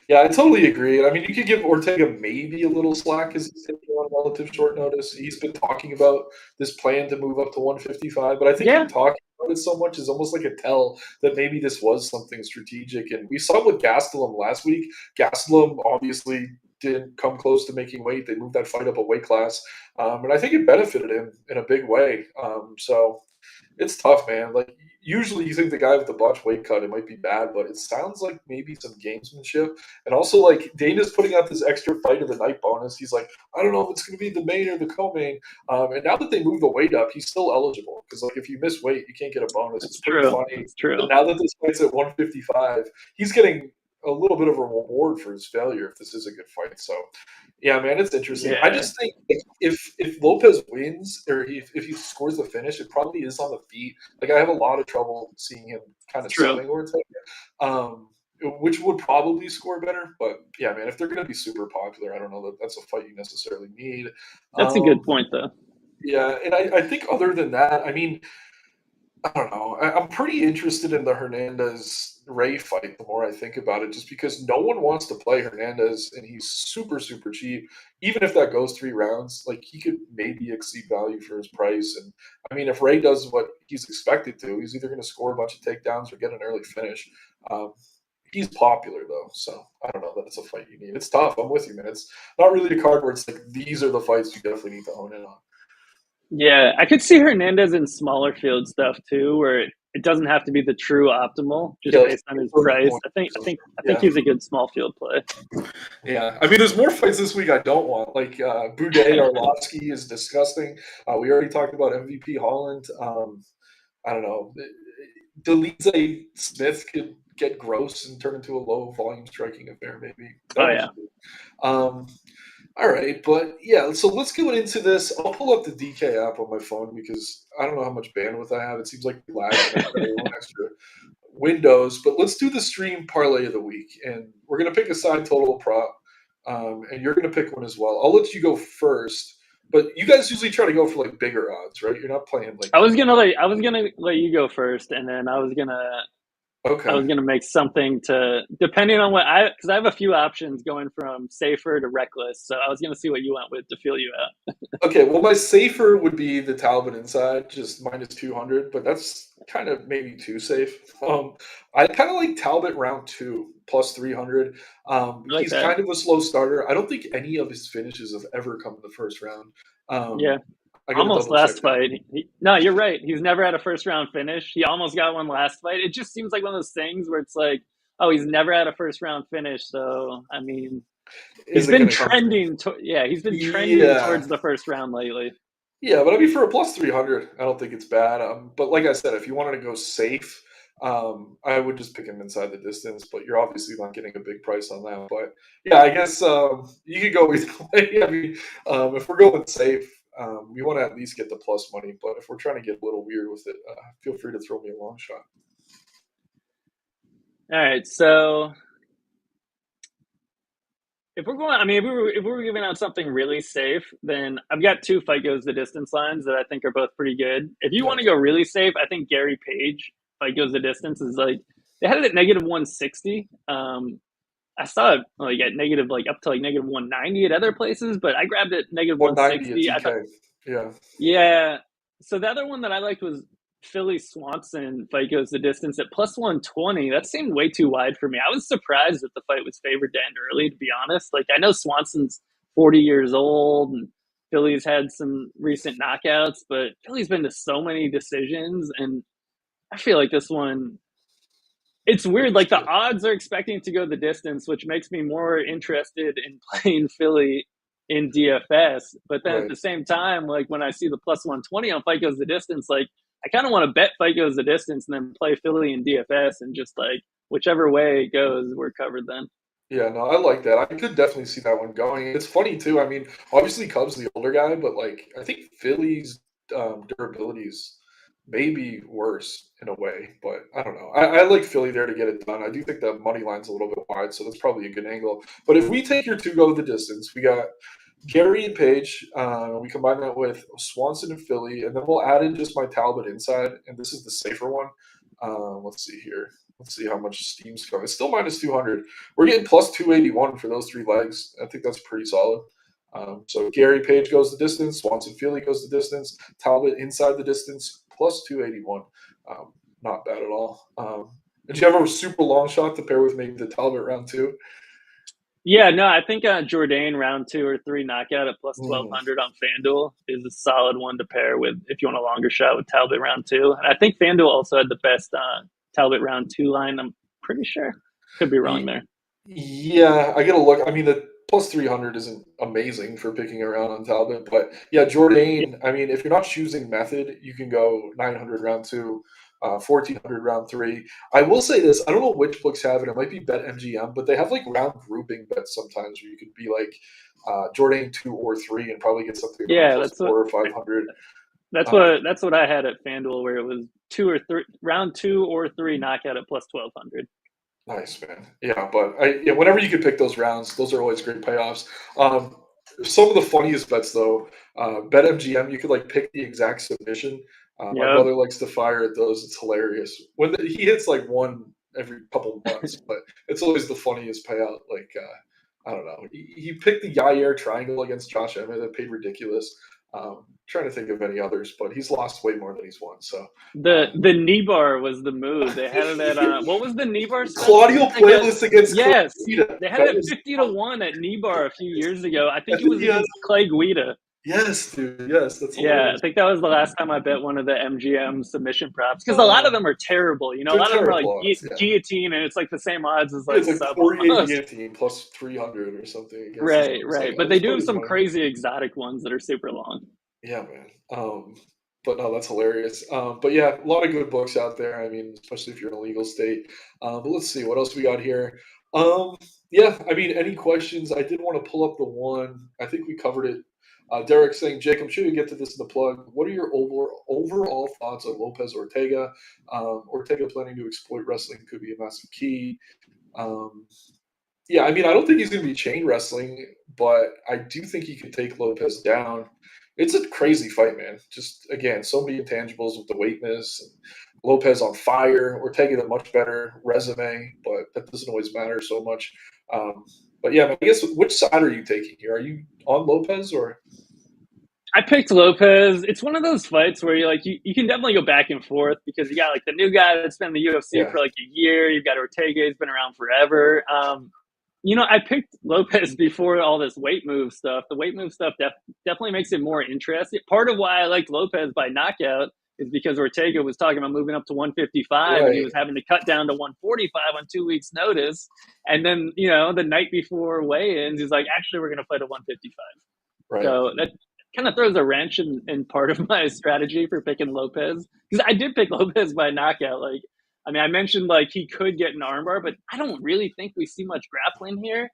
S2: Yeah, I totally agree. I mean, you could give Ortega maybe a little slack because he's taking on relative short notice. He's been talking about this plan to move up to 155, but I think him
S1: Yeah,
S2: talking about it so much is almost like a tell that maybe this was something strategic. And we saw it with Gastelum last week. Gastelum obviously didn't come close to making weight. They moved that fight up a weight class, and I think it benefited him in a big way. So it's tough, man. Like usually, you think the guy with the botch weight cut it might be bad, but it sounds like maybe some gamesmanship. And also, like Dana's putting out this extra fight of the night bonus. He's like, I don't know if it's going to be the main or the co-main. And now that they moved the weight up, he's still eligible because like if you miss weight, you can't get a bonus.
S1: that's
S2: It's pretty
S1: true.
S2: funny
S1: That's
S2: that
S1: true.
S2: now that this fight's at 155, he's getting a little bit of a reward for his failure if this is a good fight. So yeah, man, it's interesting. I
S1: Yeah,
S2: just think like, if Lopez wins or if he scores the finish, it probably is on the feet. Like I have a lot of trouble seeing him kind
S1: it's
S2: of
S1: true.
S2: selling Ortega, um, which would probably score better. But yeah, man, if they're going to be super popular, I don't know that that's a fight you necessarily need.
S1: That's a good
S2: Um,
S1: point, though.
S2: yeah, and I think other than that, I mean, I don't know. I'm pretty interested in the Hernandez Ray fight. The more I think about it, just because no one wants to play Hernandez, and he's super super cheap. Even if that goes 3 rounds, like he could maybe exceed value for his price. And I mean, if Ray does what he's expected to, he's either going to score a bunch of takedowns or get an early finish. Um, he's popular though, so I don't know that it's a fight you need. It's tough. I'm with you, man. It's not really a card where it's like these are the fights you definitely need to hone in on.
S1: Yeah, I could see Hernandez in smaller field stuff too, where it doesn't have to be the true optimal
S2: Yeah,
S1: just
S2: like
S1: based on his
S2: first
S1: price.
S2: point.
S1: I think
S2: Yeah.
S1: he's a good small field play.
S2: Yeah, I mean, there's more fights this week I don't want. Like Boudet Arlovsky is disgusting. We already talked about MVP Holland. I don't know. Delize Smith could get gross and turn into a low volume striking affair. Maybe that
S1: Oh
S2: would
S1: yeah.
S2: be good. All right, but yeah, so let's go into this. I'll pull up the DK app on my phone because I don't know how much bandwidth I have. It seems like we lag and I've got one extra windows. But let's do the stream parlay of the week, and we're gonna pick a side total prop, and you're gonna pick one as well. I'll let you go first, but you guys usually try to go for like bigger odds, right? You're not playing like
S1: I was gonna let you go first, and then I was
S2: okay.
S1: gonna make something to depending on because I have a few options going from safer to reckless. So I was gonna see what you went with to feel you out.
S2: Okay, well, my safer would be the Talbot inside, just minus 200, but that's kind of maybe too safe. I kind of like Talbot round two, plus 300.
S1: I like
S2: He's
S1: that.
S2: kind of a slow starter. I don't think any of his finishes have ever come in the first round.
S1: Yeah.
S2: I got to
S1: Almost
S2: double check
S1: last
S2: that.
S1: fight. No, you're right. He's never had a first round finish. He almost got one last fight. It just seems like one of those things where it's like, oh, he's never had a first round finish. So I mean, he's
S2: Is it
S1: been
S2: going to come to him?
S1: trending. He's been trending
S2: Yeah.
S1: towards the first round lately.
S2: Yeah, but I mean, for a plus 300, I don't think it's bad. But like I said, if you wanted to go safe, I would just pick him inside the distance. But you're obviously not getting a big price on that. But yeah, I guess you could go either way. I mean, if we're going safe, we want to at least get the plus money. But if we're trying to get a little weird with it, feel free to throw me a long shot.
S1: All right, so if we're going, I mean, if we were giving out something really safe, then I've got two fight goes the distance lines that I think are both pretty good. If you want to
S2: Nice.
S1: go really safe, I think Gary Page fight goes the distance is like they had it at negative 160. I saw it like at negative like up to like negative 190 at other places, but I grabbed it negative
S2: 190 at
S1: 160. I thought,
S2: DK. Yeah.
S1: yeah. So the other one that I liked was Philly Swanson fight goes the distance at plus 120. That seemed way too wide for me. I was surprised that the fight was favored to end early, to be honest. Like, I know Swanson's 40 years old and Philly's had some recent knockouts, but Philly's been to so many decisions. And I feel like this one, it's weird. Like, the odds are expecting to go the distance, which makes me more interested in playing Philly in DFS. But then at
S2: Right.
S1: the same time, like when I see the plus 120 on fight goes the distance, like I kind of want to bet fight goes the distance and then play Philly in DFS and just like whichever way it goes, we're covered then.
S2: Yeah, no, I like that. I could definitely see that one going. It's funny too. I mean, obviously Cubs the older guy, but like I think Philly's durability is maybe worse in a way. But I don't know. I like Philly there to get it done. I do think the money line's a little bit wide, so that's probably a good angle. But if we take your two go the distance, we got Gary and Page. We combine that with Swanson and Philly, and then we'll add in just my Talbot inside, and this is the safer one. Let's see here. Let's see how much Steam's coming. It's still minus 200. We're getting plus 281 for those three legs. I think that's pretty solid. So Gary Page goes the distance. Swanson Philly goes the distance. Talbot inside the distance, plus 281. Not bad at all. Did you have a super long shot to pair with maybe the Talbot round two?
S1: Yeah, no, I think Jourdain round 2 or 3 knockout at plus
S2: Mm.
S1: 1200 on FanDuel is a solid one to pair with if you want a longer shot with Talbot round two. And I think FanDuel also had the best Talbot round two line. I'm pretty sure. Could be wrong there.
S2: Yeah, I gotta look. I mean, the plus 300 isn't amazing for picking around on Talbot, but yeah,
S1: Yeah,
S2: Jourdain. I mean, if you're not choosing method, you can go 900 round two, 1400 round three. I will say this: I don't know which books have it. It might be BetMGM, but they have like round grouping bets sometimes where you could be like Jourdain 2 or 3 and probably get something around
S1: yeah,
S2: plus 4 or 500.
S1: that's what I had at FanDuel where it was 2 or 3 round 2 or 3 knockout at plus 1200.
S2: Nice, man. Yeah, but whenever you can pick those rounds, those are always great payoffs. Um, some of the funniest bets though, BetMGM, you could like pick the exact submission. My
S1: Yep.
S2: brother likes to fire at those. It's hilarious when he hits like one every couple of months, but it's always the funniest payout. Like I don't know, he picked the Yair triangle against Josh Emmett that paid ridiculous. Trying to think of any others, but he's lost way more than he's won. So
S1: The knee bar was the move. They had it at what was the knee bar special?
S2: Claudio playlist against Clay
S1: Yes.
S2: Guida.
S1: They had
S2: That
S1: it at
S2: was
S1: 50 to 1 at knee bar a few years ago. I think it was
S2: yes,
S1: against Clay Guida.
S2: yes, dude, yes. That's
S1: Yeah,
S2: hilarious.
S1: I think that was the last time I bet one of the MGM submission props because a lot of them are terrible. You know, a
S2: They're
S1: lot of them are like
S2: terrible odds. Yeah,
S1: guillotine, and it's like the same odds as
S2: yeah,
S1: like
S2: it's like
S1: sub
S2: Poirier
S1: almost.
S2: guillotine plus 300 or something against
S1: Right,
S2: someone. It's like,
S1: right.
S2: oh,
S1: But they
S2: this
S1: do have
S2: fight is
S1: some
S2: funny.
S1: crazy exotic ones that are super long.
S2: Yeah, man. But no, that's hilarious. But yeah, a lot of good books out there. I mean, especially if you're in a legal state. But let's see what else we got here. Um, yeah, I mean, any questions? I did want to pull up the one. I think we covered it. Derek saying, Jake, I'm sure you get to this in the plug. What are your overall thoughts on Lopez Ortega? Ortega planning to exploit wrestling could be a massive key. Um, yeah, I mean, I don't think he's going to be chain wrestling, but I do think he could take Lopez down. It's a crazy fight, man. Just again, so many intangibles with the weight miss. And Lopez on fire. Ortega a much better resume, but that doesn't always matter so much. Um, but yeah, I guess which side are you taking here? Are you on Lopez or?
S1: I picked Lopez. It's one of those fights where you can definitely go back and forth because you got like the new guy that's been in the UFC
S2: Yeah,
S1: for like a year. You've got Ortega, he's been around forever. I picked Lopez before all this weight move stuff. The weight move stuff definitely makes it more interesting. Part of why I liked Lopez by knockout is because Ortega was talking about moving up to 155 and he
S2: right,
S1: was having to cut down to 145 on 2 weeks' notice. And then, the night before weigh-ins, he's like, actually, we're going to fight at 155.
S2: right.
S1: So that kind of throws a wrench in part of my strategy for picking Lopez. Because I did pick Lopez by knockout. I mentioned like he could get an armbar, but I don't really think we see much grappling here.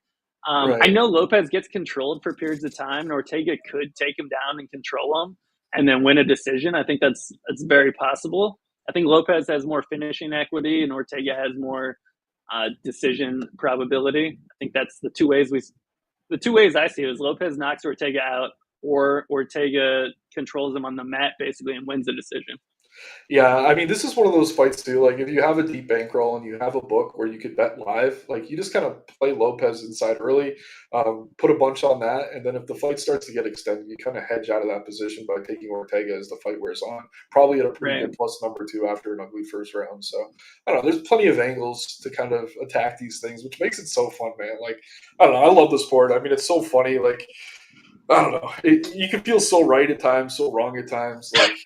S1: I
S2: Right.
S1: know Lopez gets controlled for periods of time, and Ortega could take him down and control him and then win a decision. I think that's very possible. I think Lopez has more finishing equity, and Ortega has more decision probability. I think that's the two ways I see it is Lopez knocks Ortega out, or Ortega controls him on the mat basically and wins the decision.
S2: Yeah, I mean, this is one of those fights too. Like, if you have a deep bankroll and you have a book where you could bet live, like you just kind of play Lopez inside early, put a bunch on that, and then if the fight starts to get extended, you kind of hedge out of that position by taking Ortega as the fight wears on. Probably at a pretty
S1: Right.
S2: good plus number two after an ugly first round. So I don't know. There's plenty of angles to kind of attack these things, which makes it so fun, man. Like I don't know. I love the sport. I mean, it's so funny. Like I don't know. You can feel so right at times, so wrong at times. Like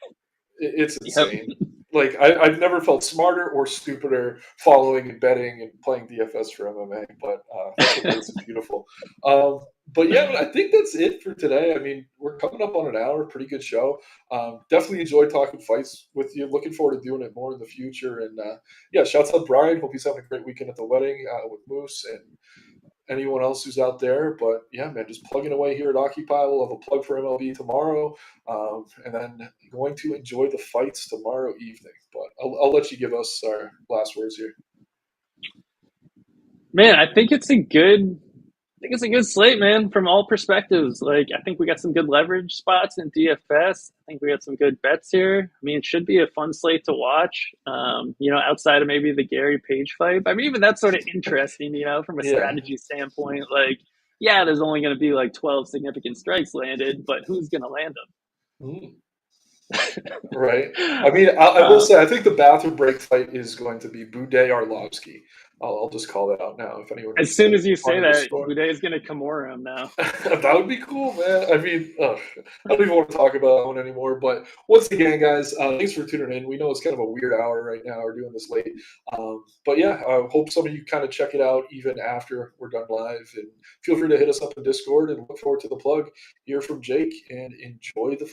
S2: it's
S1: Yep.
S2: insane. Like I've never felt smarter or stupider following and betting and playing DFS for MMA, but that's what makes it beautiful. But yeah, I think that's it for today. I mean, we're coming up on an hour, pretty good show. Definitely enjoyed talking fights with you. Looking forward to doing it more in the future. And yeah, shouts out Brian. Hope he's having a great weekend at the wedding with Moose and anyone else who's out there. But yeah, man, just plugging away here at Occupy. We'll have a plug for MLB tomorrow, and then going to enjoy the fights tomorrow evening. But I'll let you give us our last words here.
S1: Man, I think it's a good slate, man, from all perspectives. Like, I think we got some good leverage spots in DFS. I think we got some good bets here. I mean, it should be a fun slate to watch. Outside of maybe the Gary Page fight. I mean, even that's sort of interesting, from a
S2: Yeah.
S1: strategy standpoint. Like, yeah, there's only going to be like 12 significant strikes landed, but who's going to land
S2: Mm, right. I
S1: them?
S2: mean, I will say, I think the bathroom break fight is going to be Boudet Arlovsky. I'll just call that out now. If anyone
S1: As
S2: needs
S1: soon
S2: to
S1: as you say
S2: find the
S1: that,
S2: score.
S1: Boudet is going to Kimura him now.
S2: That would be cool, man. I mean, I don't even want to talk about that one anymore. But once again, guys, thanks for tuning in. We know it's kind of a weird hour right now. We're doing this late. But yeah, I hope some of you kind of check it out even after we're done live. And feel free to hit us up in Discord and look forward to the plug. Hear from Jake and enjoy the